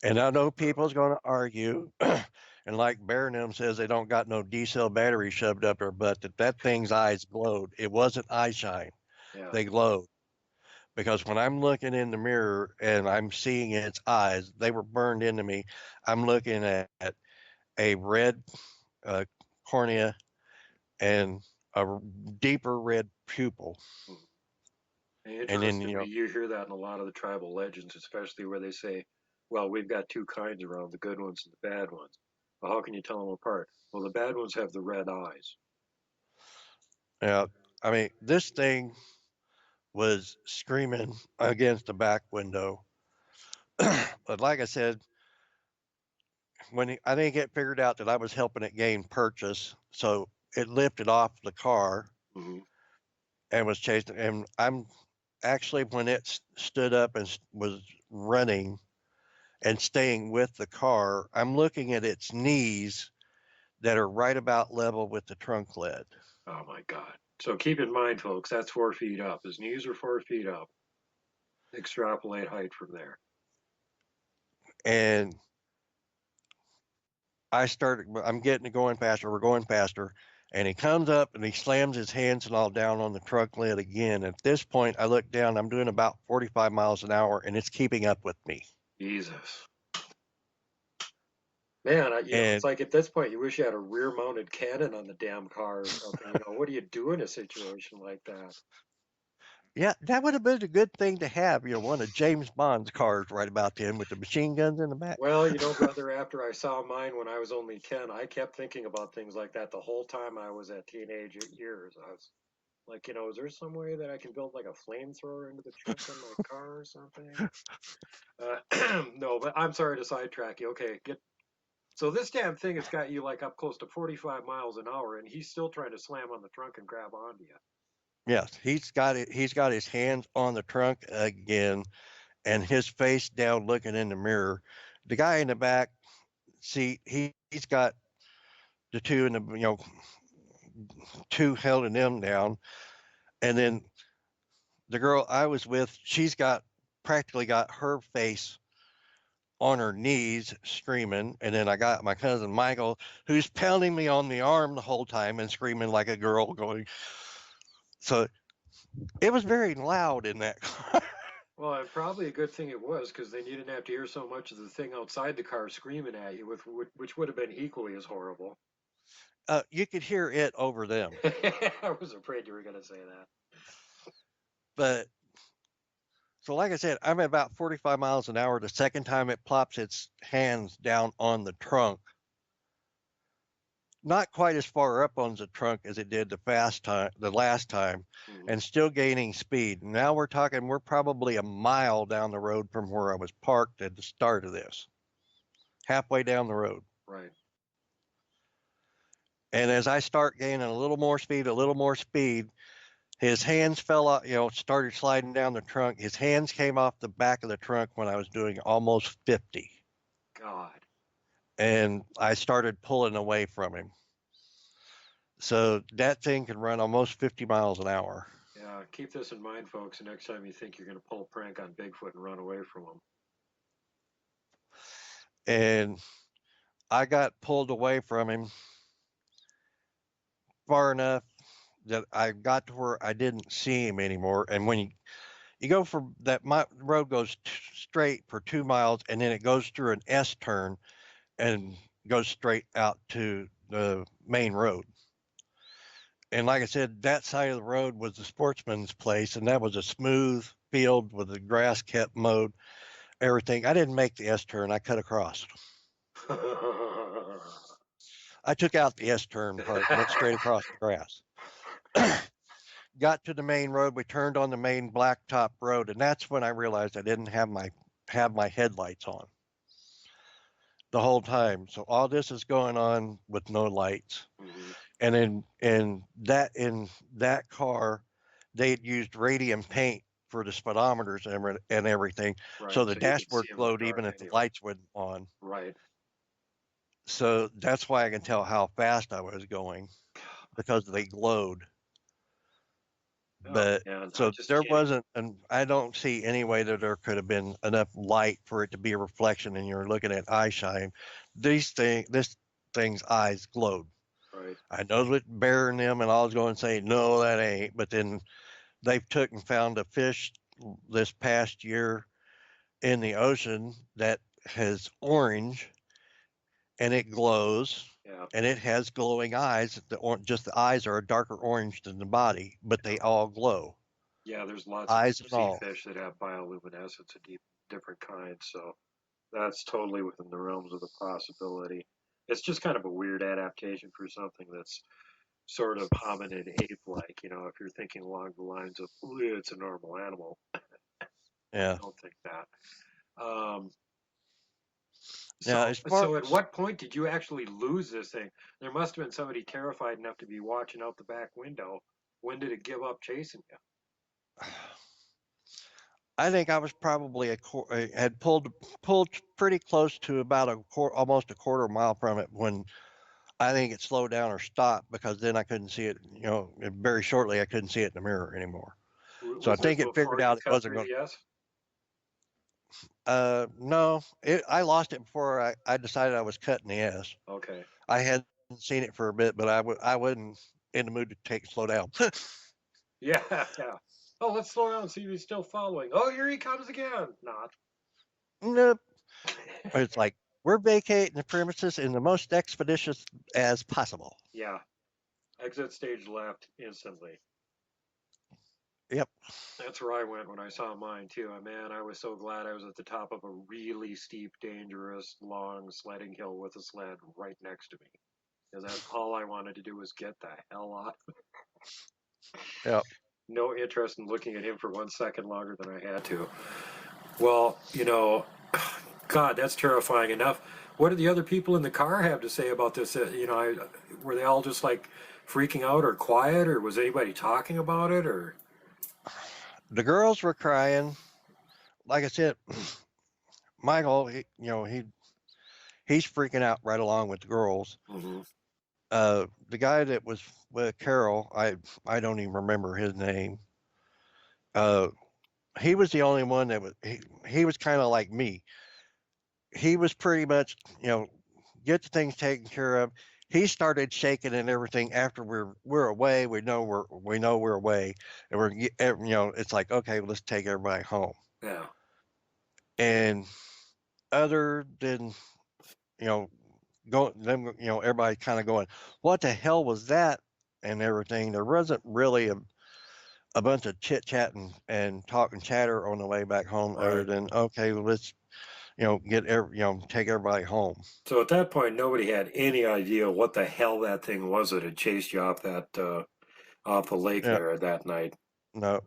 And I know people's going to argue, and like Barnum says, they don't got no D cell battery shoved up their butt. That thing's eyes glowed. It wasn't eye shine; Yeah. they glowed because when I'm looking in the mirror and I'm seeing its eyes, they were burned into me. I'm looking at a red uh, cornea and a deeper red pupil, Mhm. and then Interestingly, you hear that in a lot of the tribal legends, especially where they say, well, we've got two kinds around, the good ones and the bad ones. Well, how can you tell them apart? Well, the bad ones have the red eyes. I mean, this thing was screaming against the back window. But like I said, I didn't get figured out that I was helping it gain purchase, so it lifted off the car Hmm. and was chasing. And I'm actually when it stood up and was running and staying with the car, I'm looking at its knees that are right about level with the trunk lid. Oh my God. So keep in mind, folks, that's 4 feet up. His knees are 4 feet up. Extrapolate height from there. And I'm getting it going faster. We're going faster. And he comes up and he slams his hands and all down on the truck lid again. At this point, I look down, I'm doing about 45 miles an hour and it's keeping up with me. Jesus. Man, it's like at this point, you wish you had a rear-mounted cannon on the damn car or something. What do you do in a situation like that? Yeah, that would have been a good thing to have, one of James Bond's cars right about then with the machine guns in the back. Well, brother, after I saw mine when I was only 10, I kept thinking about things like that the whole time I was at teenage years. I was like, is there some way that I can build like a flamethrower into the trunk of my car or something? No, but I'm sorry to sidetrack you. Okay, so this damn thing has got you like up close to 45 miles an hour, and he's still trying to slam on the trunk and grab onto you. Yes, he's got it. He's got his hands on the trunk again, and his face down, looking in the mirror. The guy in the back seat, he's got the two in the two holding them down, and then the girl I was with, she's practically got her face on her knees screaming, and then I got my cousin Michael, who's pounding me on the arm the whole time and screaming like a girl going. So it was very loud in that car. Well, and probably a good thing it was, because then you didn't have to hear so much of the thing outside the car screaming at you, which would have been equally as horrible. You could hear it over them. I was afraid you were going to say that. But so, like I said, I'm at about 45 miles an hour. The second time it plops its hands down on the trunk, not quite as far up on the trunk as it did the last time, and still gaining speed. Now we're probably a mile down the road from where I was parked at the start of this, halfway down the road. Right. And as I start gaining a little more speed, his hands fell out, started sliding down the trunk. His hands came off the back of the trunk when I was doing almost 50. God. And I started pulling away from him. So that thing can run almost 50 miles an hour. Yeah, keep this in mind, folks, the next time you think you're going to pull a prank on Bigfoot and run away from him. And I got pulled away from him far enough that I got to where I didn't see him anymore. And when you go from that, my road goes straight for 2 miles, and then it goes through an S turn and goes straight out to the main road. And like I said, that side of the road was the sportsman's place, and that was a smooth field with the grass kept mowed, everything. I didn't make the S turn. I cut across. I took out the S turn part, went straight across the grass. Got to the main road. We turned on the main blacktop road, and that's when I realized I didn't have my headlights on the whole time. So all this is going on with no lights. Mhm. And in that car, they had used radium paint for the speedometers and everything. Right, so the so you could dashboard see 'em in the glowed dark even if the anyway. lights weren't on. Right. So that's why I can tell how fast I was going, because they glowed. Oh, But man, I so just there can't. wasn't, and I don't see any way that there could have been enough light for it to be a reflection, and you're looking at eye shine. This thing's eyes glowed. Right. I know it bearing them, and I was going to say no, that ain't. But then they've took and found a fish this past year in the ocean that has orange, and it glows. Yeah. And it has glowing eyes. Just the eyes are a darker orange than the body, but they all glow. Yeah, there's lots of Eyes deep and sea all. fish that have bioluminescence of different kinds, so that's totally within the realms of the possibility. It's just kind of a weird adaptation for something that's sort of hominid ape-like. If you're thinking along the lines of, "Ooh, it's a normal animal," Yeah. I don't think that. Um, Now, so, as far so at what point did you actually lose this thing? There must have been somebody terrified enough to be watching out the back window. When did it give up chasing you? I think I was probably had pulled pretty close to about almost a quarter mile from it when I think it slowed down or stopped because then I couldn't see it. Very shortly I couldn't see it in the mirror anymore. So I Was this think it before figured you out it cut wasn't through going. the S? No, I lost it before I decided I was cutting the S. Okay. I hadn't seen it for a bit, but I wasn't in the mood to slow down. Yeah, yeah. Oh, let's slow down and see if he's still following. Oh, here he comes again. Not. Nope. It's like we're vacating the premises in the most expeditious as possible. Yeah. Exit stage left instantly. Yep. That's where I went when I saw mine too. Man, I was so glad I was at the top of a really steep, dangerous, long sledding hill with a sled right next to me. Because that's all I wanted to do was get the hell out. Yep. No interest in looking at him for 1 second longer than I had to. Well, God, that's terrifying enough. What did the other people in the car have to say about this? Were they all just like freaking out or quiet, or was anybody talking about it, or? The girls were crying. Like I said, Michael, he's freaking out right along with the girls. Mm-hmm. The guy that was with Carol, I don't even remember his name. He was the only one that he was kind of like me. He was pretty much, get the things taken care of. He started shaking and everything after we're away. We know we're away, and it's like, okay, let's take everybody home. Yeah. And other than you know everybody kind of going, what the hell was that, and everything. There wasn't really a bunch of chit chat and talk and chatter on the way back home, other Right. than, okay, well, let's take everybody home. So at that point, nobody had any idea what the hell that thing was that had chased you off off the lake Yeah, there that night. no,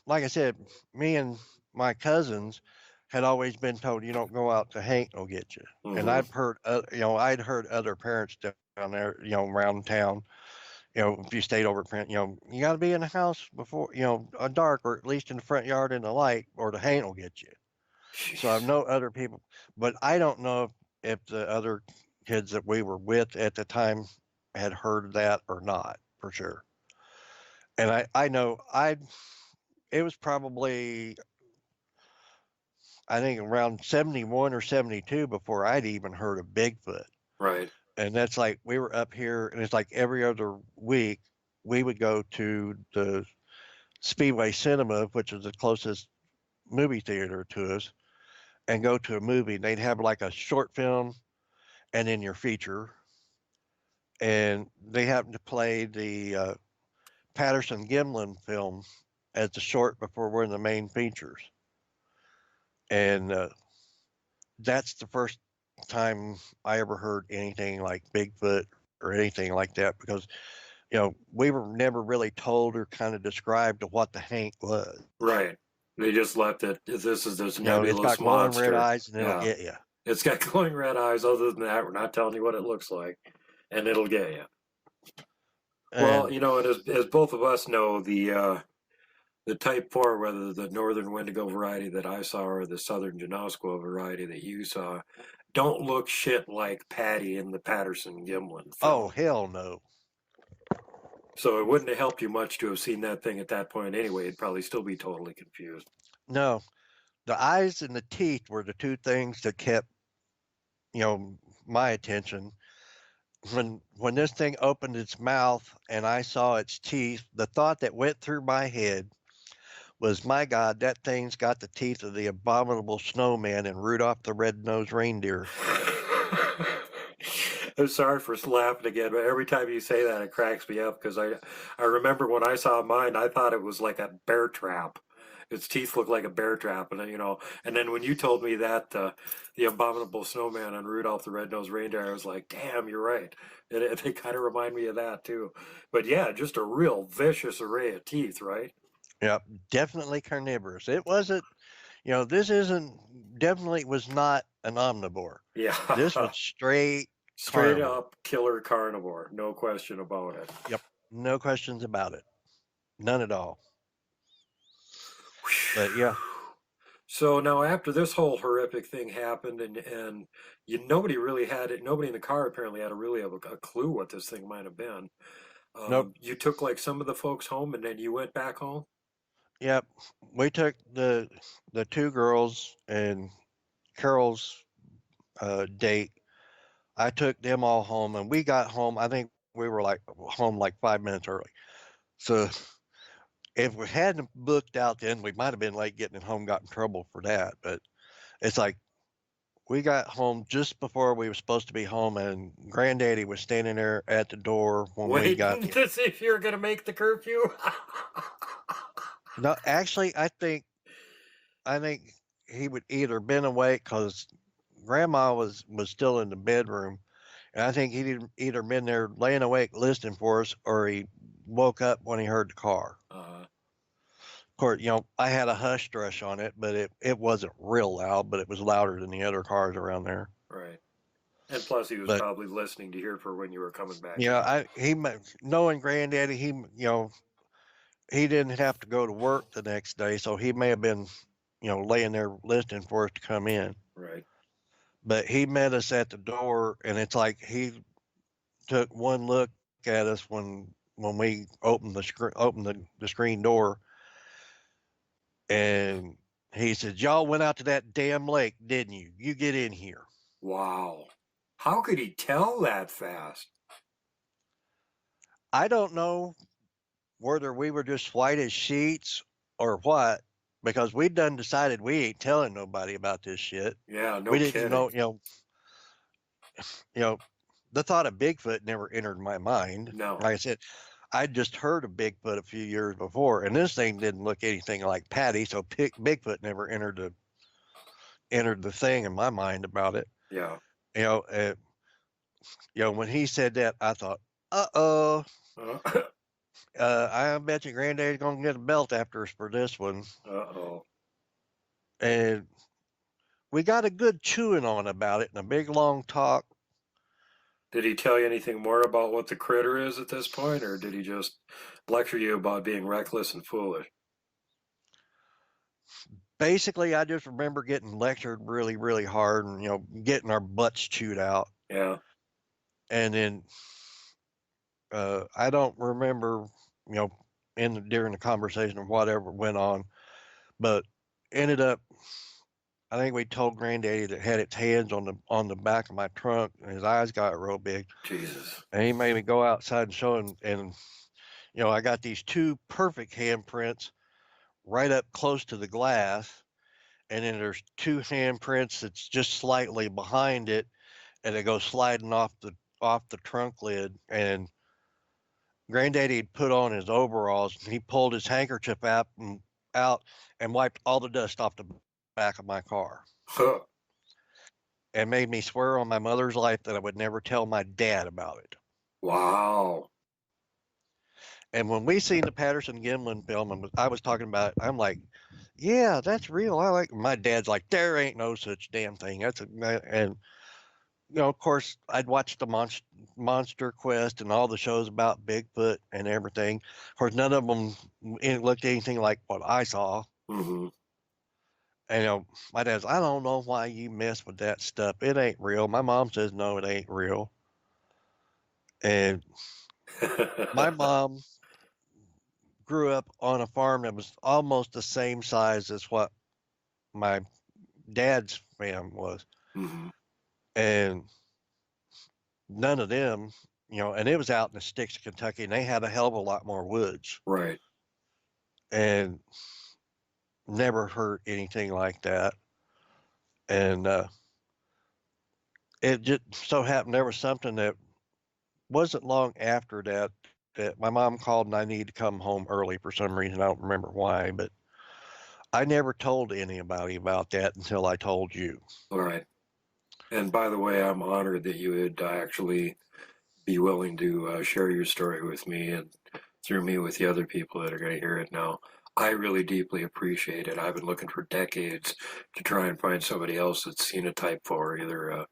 like I said, me and my cousins had always been told, you don't go out, the Hank will get you. And Mm-hmm. I'd heard other parents down there, around town, if you stayed over, you got to be in the house before, dark, or at least in the front yard in the light, or the Hank will get you. So I Jeez. know other people, but I don't know if the other kids that we were with at the time had heard that or not for sure. And I know it was probably, I think, around 71 or 72 before I'd even heard of Bigfoot. Right. And that's like, we were up here, and it's like every other week we would go to the Speedway Cinema, which is the closest movie theater to us, and go to a movie. They'd have like a short film and then your feature. And they happened to play the Patterson Gimlin film as the short before one of the main features. And that's the first time I ever heard anything like Bigfoot or anything like that, because we were never really told or kind of described to what the Hank was. Right. They just left it. This is this It's got nebulous glowing red monster. eyes and it'll Yeah. get you. It's got glowing red eyes. Other than that, we're not telling you what it looks like, and it'll get you. Well, And and as both of us know, the Type 4, whether the northern Wendigo variety that I saw or the southern Genoskwa variety that you saw, don't look shit like Patty in the Patterson Gimlin film. oh, hell no. So it wouldn't have helped you much to have seen that thing at that point anyway. It'd probably still be totally confused. No. The eyes and the teeth were the two things that kept, my attention. When this thing opened its mouth and I saw its teeth, the thought that went through my head was, my God, that thing's got the teeth of the abominable snowman and Rudolph the Red-Nosed Reindeer. I'm sorry for laughing again, but every time you say that, it cracks me up because I remember when I saw mine, I thought it was like a bear trap. Its teeth looked like a bear trap, and then and then when you told me that the abominable snowman and Rudolph the Red-Nosed Reindeer, I was like, damn, you're right. They kind of remind me of that too. But yeah, just a real vicious array of teeth, right? Yep, definitely carnivorous. It wasn't, definitely was not an omnivore. Yeah. This was straight Straight carnivore. up killer carnivore, no question about it. Yep, no questions about it. None at all. But yeah. So now after this whole horrific thing happened and nobody really had it, nobody in the car apparently had a clue what this thing might have been. Nope. You took like some of the folks home and then you went back home? Yep. We took the two girls and Carol's date. I took them all home, and we got home. I think we were like home like 5 minutes early. So if we hadn't booked out then, we might have been late getting it home, got in trouble for that. But it's like we got home just before we were supposed to be home, and Granddaddy was standing there at the door when we got Waiting there. to see if you were going to make the curfew? No, actually, I think he would either been awake because Grandma was still in the bedroom, and I think he'd either been there laying awake listening for us, or he woke up when he heard the car. Of course, I had a hush drush on it, but it wasn't real loud, but it was louder than the other cars around there. Right. And plus, he was But probably listening to hear for when you were coming back in. knowing Granddaddy, he didn't have to go to work the next day, so he may have been, laying there listening for us to come in. Right. But he met us at the door, and it's like he took one look at us when we opened the screen door, and he said, "Y'all went out to that damn lake, didn't you? You get in here." Wow. How could he tell that fast? I don't know whether we were just white as sheets or what, because we done decided we ain't telling nobody about this shit. Yeah, no We didn't kidding. know, the thought of Bigfoot never entered my mind. No. Like I said, I'd just heard of Bigfoot a few years before, and this thing didn't look anything like Patty, so Bigfoot never entered the thing in my mind about it. Yeah. You know, uh, when he said that, I thought, uh-oh, Uh I bet you Granddaddy's gonna get a belt after us for this one. oh. And we got a good chewing on about it and a big long talk. Did he tell you anything more about what the critter is at this point, or did he just lecture you about being reckless and foolish? Basically, I just remember getting lectured really, really hard and, getting our butts chewed out. Yeah. And then I don't remember, during the conversation or whatever went on, but ended up, I think we told Granddaddy that had its hands on the back of my trunk, and his eyes got real big. Jesus. And he made me go outside and show him, and I got these two perfect handprints right up close to the glass, and then there's two handprints that's just slightly behind it, and it goes sliding off the trunk lid. And Granddaddy had put on his overalls, and he pulled his handkerchief out and wiped all the dust off the back of my car, Huh. and made me swear on my mother's life that I would never tell my dad about it. Wow. And when we seen the Patterson Gimlin film, and I was talking about it, I'm like, yeah, that's real. I like. My dad's like, there ain't no such damn thing. And of course, I'd watched the Monster Quest and all the shows about Bigfoot and everything. Of course, none of them looked anything like what I saw. Mm-hmm. And my dad's, I don't know why you mess with that stuff. It ain't real. My mom says no, it ain't real. And my mom grew up on a farm that was almost the same size as what my dad's farm was. Mm-hmm. And none of them, and it was out in the sticks of Kentucky, and they had a hell of a lot more woods. Right. And never heard anything like that. And it just so happened there was something that wasn't long after that my mom called, and I needed to come home early for some reason. I don't remember why, but I never told anybody about that until I told you. All right. And by the way, I'm honored that you would actually be willing to share your story with me and through me with the other people that are going to hear it now. I really deeply appreciate it. I've been looking for decades to try and find somebody else that's seen a Type 4, either a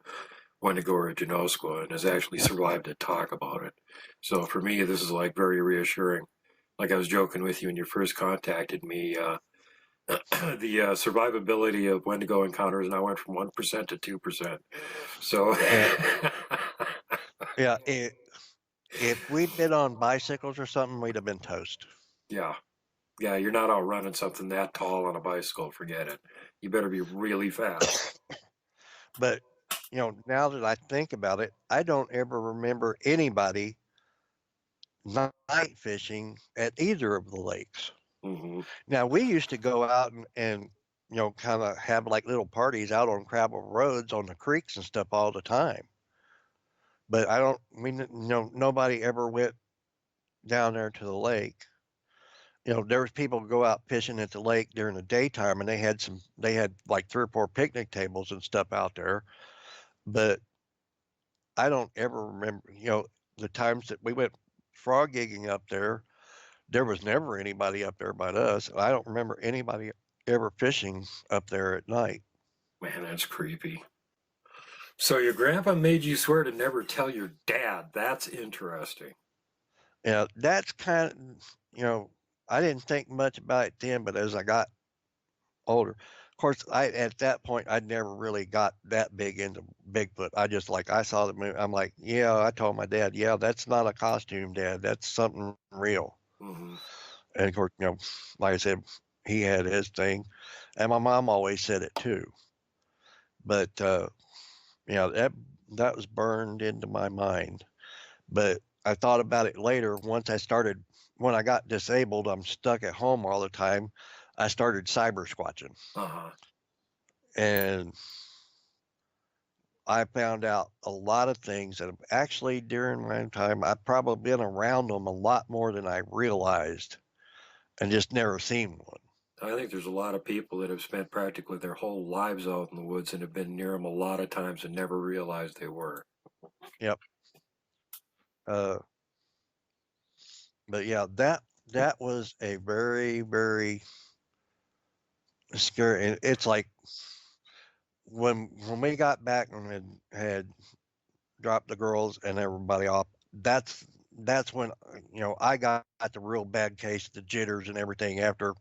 Wendigo or a Genoskwa, and has actually survived to talk about it. So for me, this is like very reassuring. Like I was joking with you when you first contacted me, the survivability of Wendigo encounters now went from 1% to 2%. So, And yeah, if we'd been on bicycles or something, we'd have been toast. yeah. Yeah, you're not out running something that tall on a bicycle. Forget it. You better be really fast. But, now that I think about it, I don't ever remember anybody night fishing at either of the lakes. Hmm. Now, we used to go out and kind of have like little parties out on gravel roads on the creeks and stuff all the time. But nobody ever went down there to the lake. There was people who go out fishing at the lake during the daytime, and they had like 3 or 4 picnic tables and stuff out there. But I don't ever remember, the times that we went frog gigging up there. There was never anybody up there but us. I don't remember anybody ever fishing up there at night. Man, that's creepy. So your grandpa made you swear to never tell your dad. That's interesting. Yeah, that's kind of, I didn't think much about it then, but as I got older, of course, at that point I'd never really got that big into Bigfoot. I saw the movie. I'm like, yeah, I told my dad, yeah, that's not a costume, Dad. That's something real. Hmm. And of course, like I said, he had his thing, and my mom always said it too. But that was burned into my mind. But I thought about it later. When I got disabled, I'm stuck at home all the time. I started cyber squatching, Uh-huh. and I found out a lot of things that actually during my time, I've probably been around them a lot more than I realized and just never seen one. I think there's a lot of people that have spent practically their whole lives out in the woods and have been near them a lot of times and never realized they were. Yep. Uh, but yeah, that was a very, very scary. And it's like when we got back and had dropped the girls and everybody off. That's when I got the real bad case, the jitters and everything. After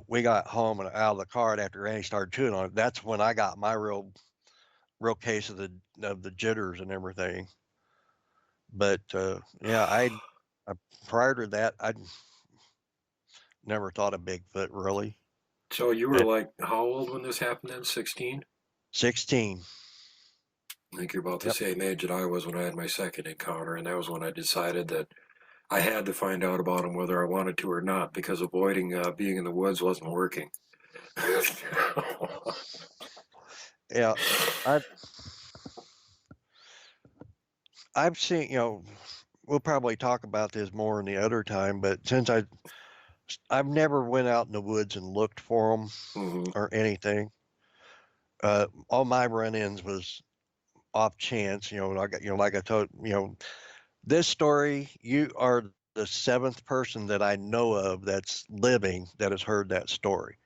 we got home and out of the car, and after Annie started chewing on it, that's when I got my real case of the jitters and everything. But yeah, I prior to that, I never thought of Bigfoot really. So you were At like, how old when this happened then? 16? 16. I think you're about the Yep. same age that I was when I had my second encounter, and that was when I decided that I had to find out about him whether I wanted to or not because avoiding being in the woods wasn't working. Yeah, I I've seen we'll probably talk about this more in the other time, but since I've never went out in the woods and looked for them Hmm. or anything. All my run-ins was off chance. Like I told this story. You are the 7th person that I know of that's living that has heard that story.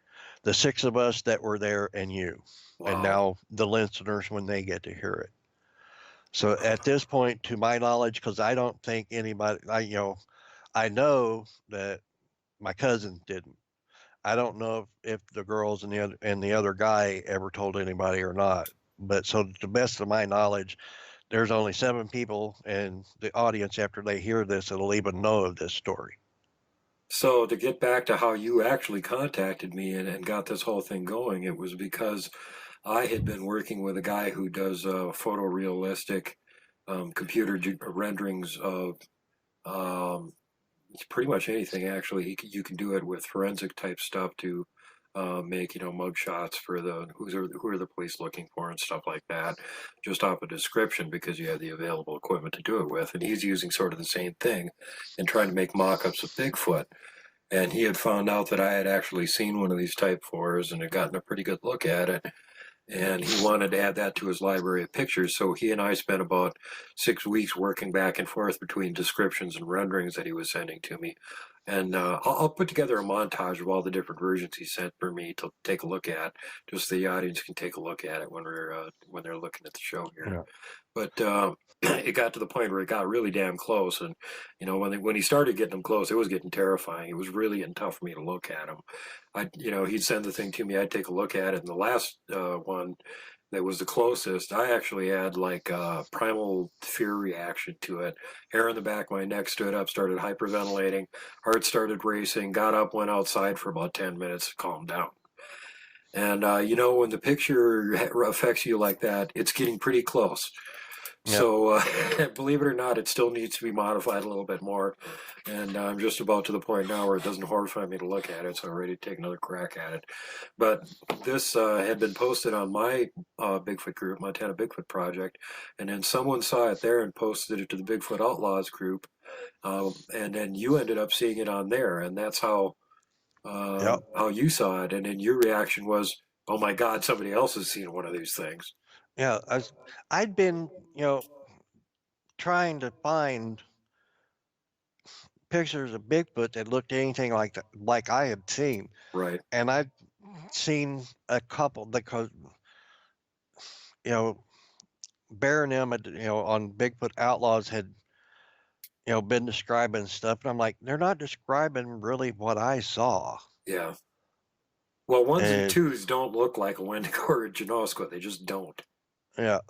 The 6 of us that were there, and you, and Wow. now the listeners when they get to hear it. So at this point, to my knowledge, because I don't think anybody, I know that my cousin didn't. I don't know if the girls and the other guy ever told anybody or not. But so to the best of my knowledge, there's only 7 people in the audience after they hear this that'll even know of this story. So to get back to how you actually contacted me and got this whole thing going, it was because I had been working with a guy who does photorealistic computer renderings of um, pretty much anything. Actually, you can do it with forensic type stuff to make mug shots for who are the police looking for and stuff like that, just off a description because you have the available equipment to do it with. And he's using sort of the same thing and trying to make mock-ups of Bigfoot. And he had found out that I had actually seen one of these Type 4s and had gotten a pretty good look at it. And he wanted to add that to his library of pictures. So he and I spent about 6 weeks working back and forth between descriptions and renderings that he was sending to me. And I'll put together a montage of all the different versions he sent for me to take a look at, just so the audience can take a look at it when they're looking at the show here. Yeah. But it got to the point where it got really damn close, and when he started getting them close, it was getting terrifying. It was really getting tough for me to look at him. He'd send the thing to me, I'd take a look at it, and the last one that was the closest, I actually had like a primal fear reaction to it. Hair on the back of my neck stood up, started hyperventilating, heart started racing, got up, went outside for about 10 minutes to calm down. And when the picture affects you like that, it's getting pretty close. Yep. So believe it or not, it still needs to be modified a little bit more. And I'm just about to the point now where it doesn't horrify me to look at it, so I'm ready to take another crack at it. But this had been posted on my Bigfoot group, Montana Bigfoot Project, and then someone saw it there and posted it to the Bigfoot Outlaws group, and then you ended up seeing it on there, and that's how you saw it, and then your reaction was, "Oh my God, somebody else has seen one of these things." Yeah, I'd been, trying to find pictures of Bigfoot that looked anything like I had seen, Right. and I'd seen a couple because, Bear and them, on Bigfoot Outlaws had, been describing stuff, and I'm like, they're not describing really what I saw. Yeah. Well, ones and And twos don't look like a Wendigo or a Genoskwa. They just don't. yeah,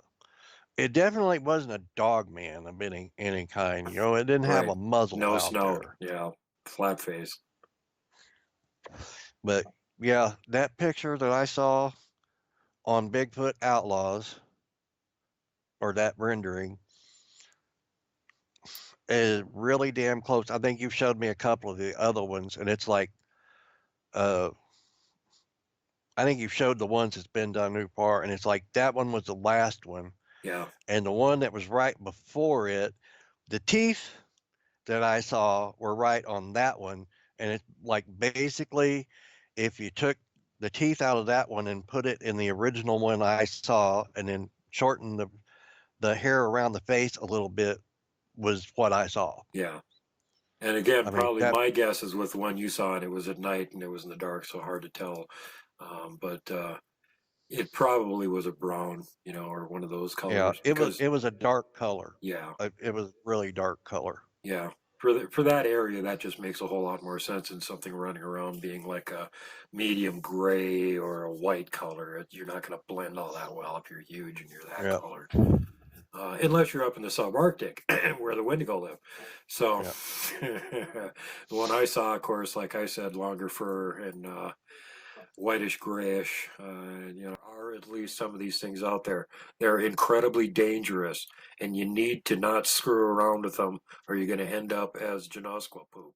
it definitely wasn't a dog man of any kind. It didn't have Right. a muzzle No out snout. there. Yeah. Flat face. But yeah, that picture that I saw on Bigfoot Outlaws, or that rendering, is really damn close. I think you showed me a couple of the other ones, and it's like, I think you showed the ones that's been done new far, and it's like that one was the last one. Yeah. And the one that was right before it, the teeth that I saw were right on that one. And it's like basically, if you took the teeth out of that one and put it in the original one I saw, and then shortened the hair around the face a little bit, was what I saw. Yeah. And again, I mean, probably my guess is with the one you saw, and it was at night and it was in the dark, so hard to tell. But it probably was a brown, or one of those colors. yeah, it was a dark color. Yeah. It was really dark color. Yeah. For that area, that just makes a whole lot more sense than something running around being like a medium gray or a white color. You're not going to blend all that well if you're huge and you're that Yeah. colored. Unless you're up in the subarctic where the Wendigo live. So the one I saw, of course, like I said, longer fur and whitish grayish. Are at least some of these things out there. They're incredibly dangerous, and you need to not screw around with them, or you're going to end up as Genoskwa poop.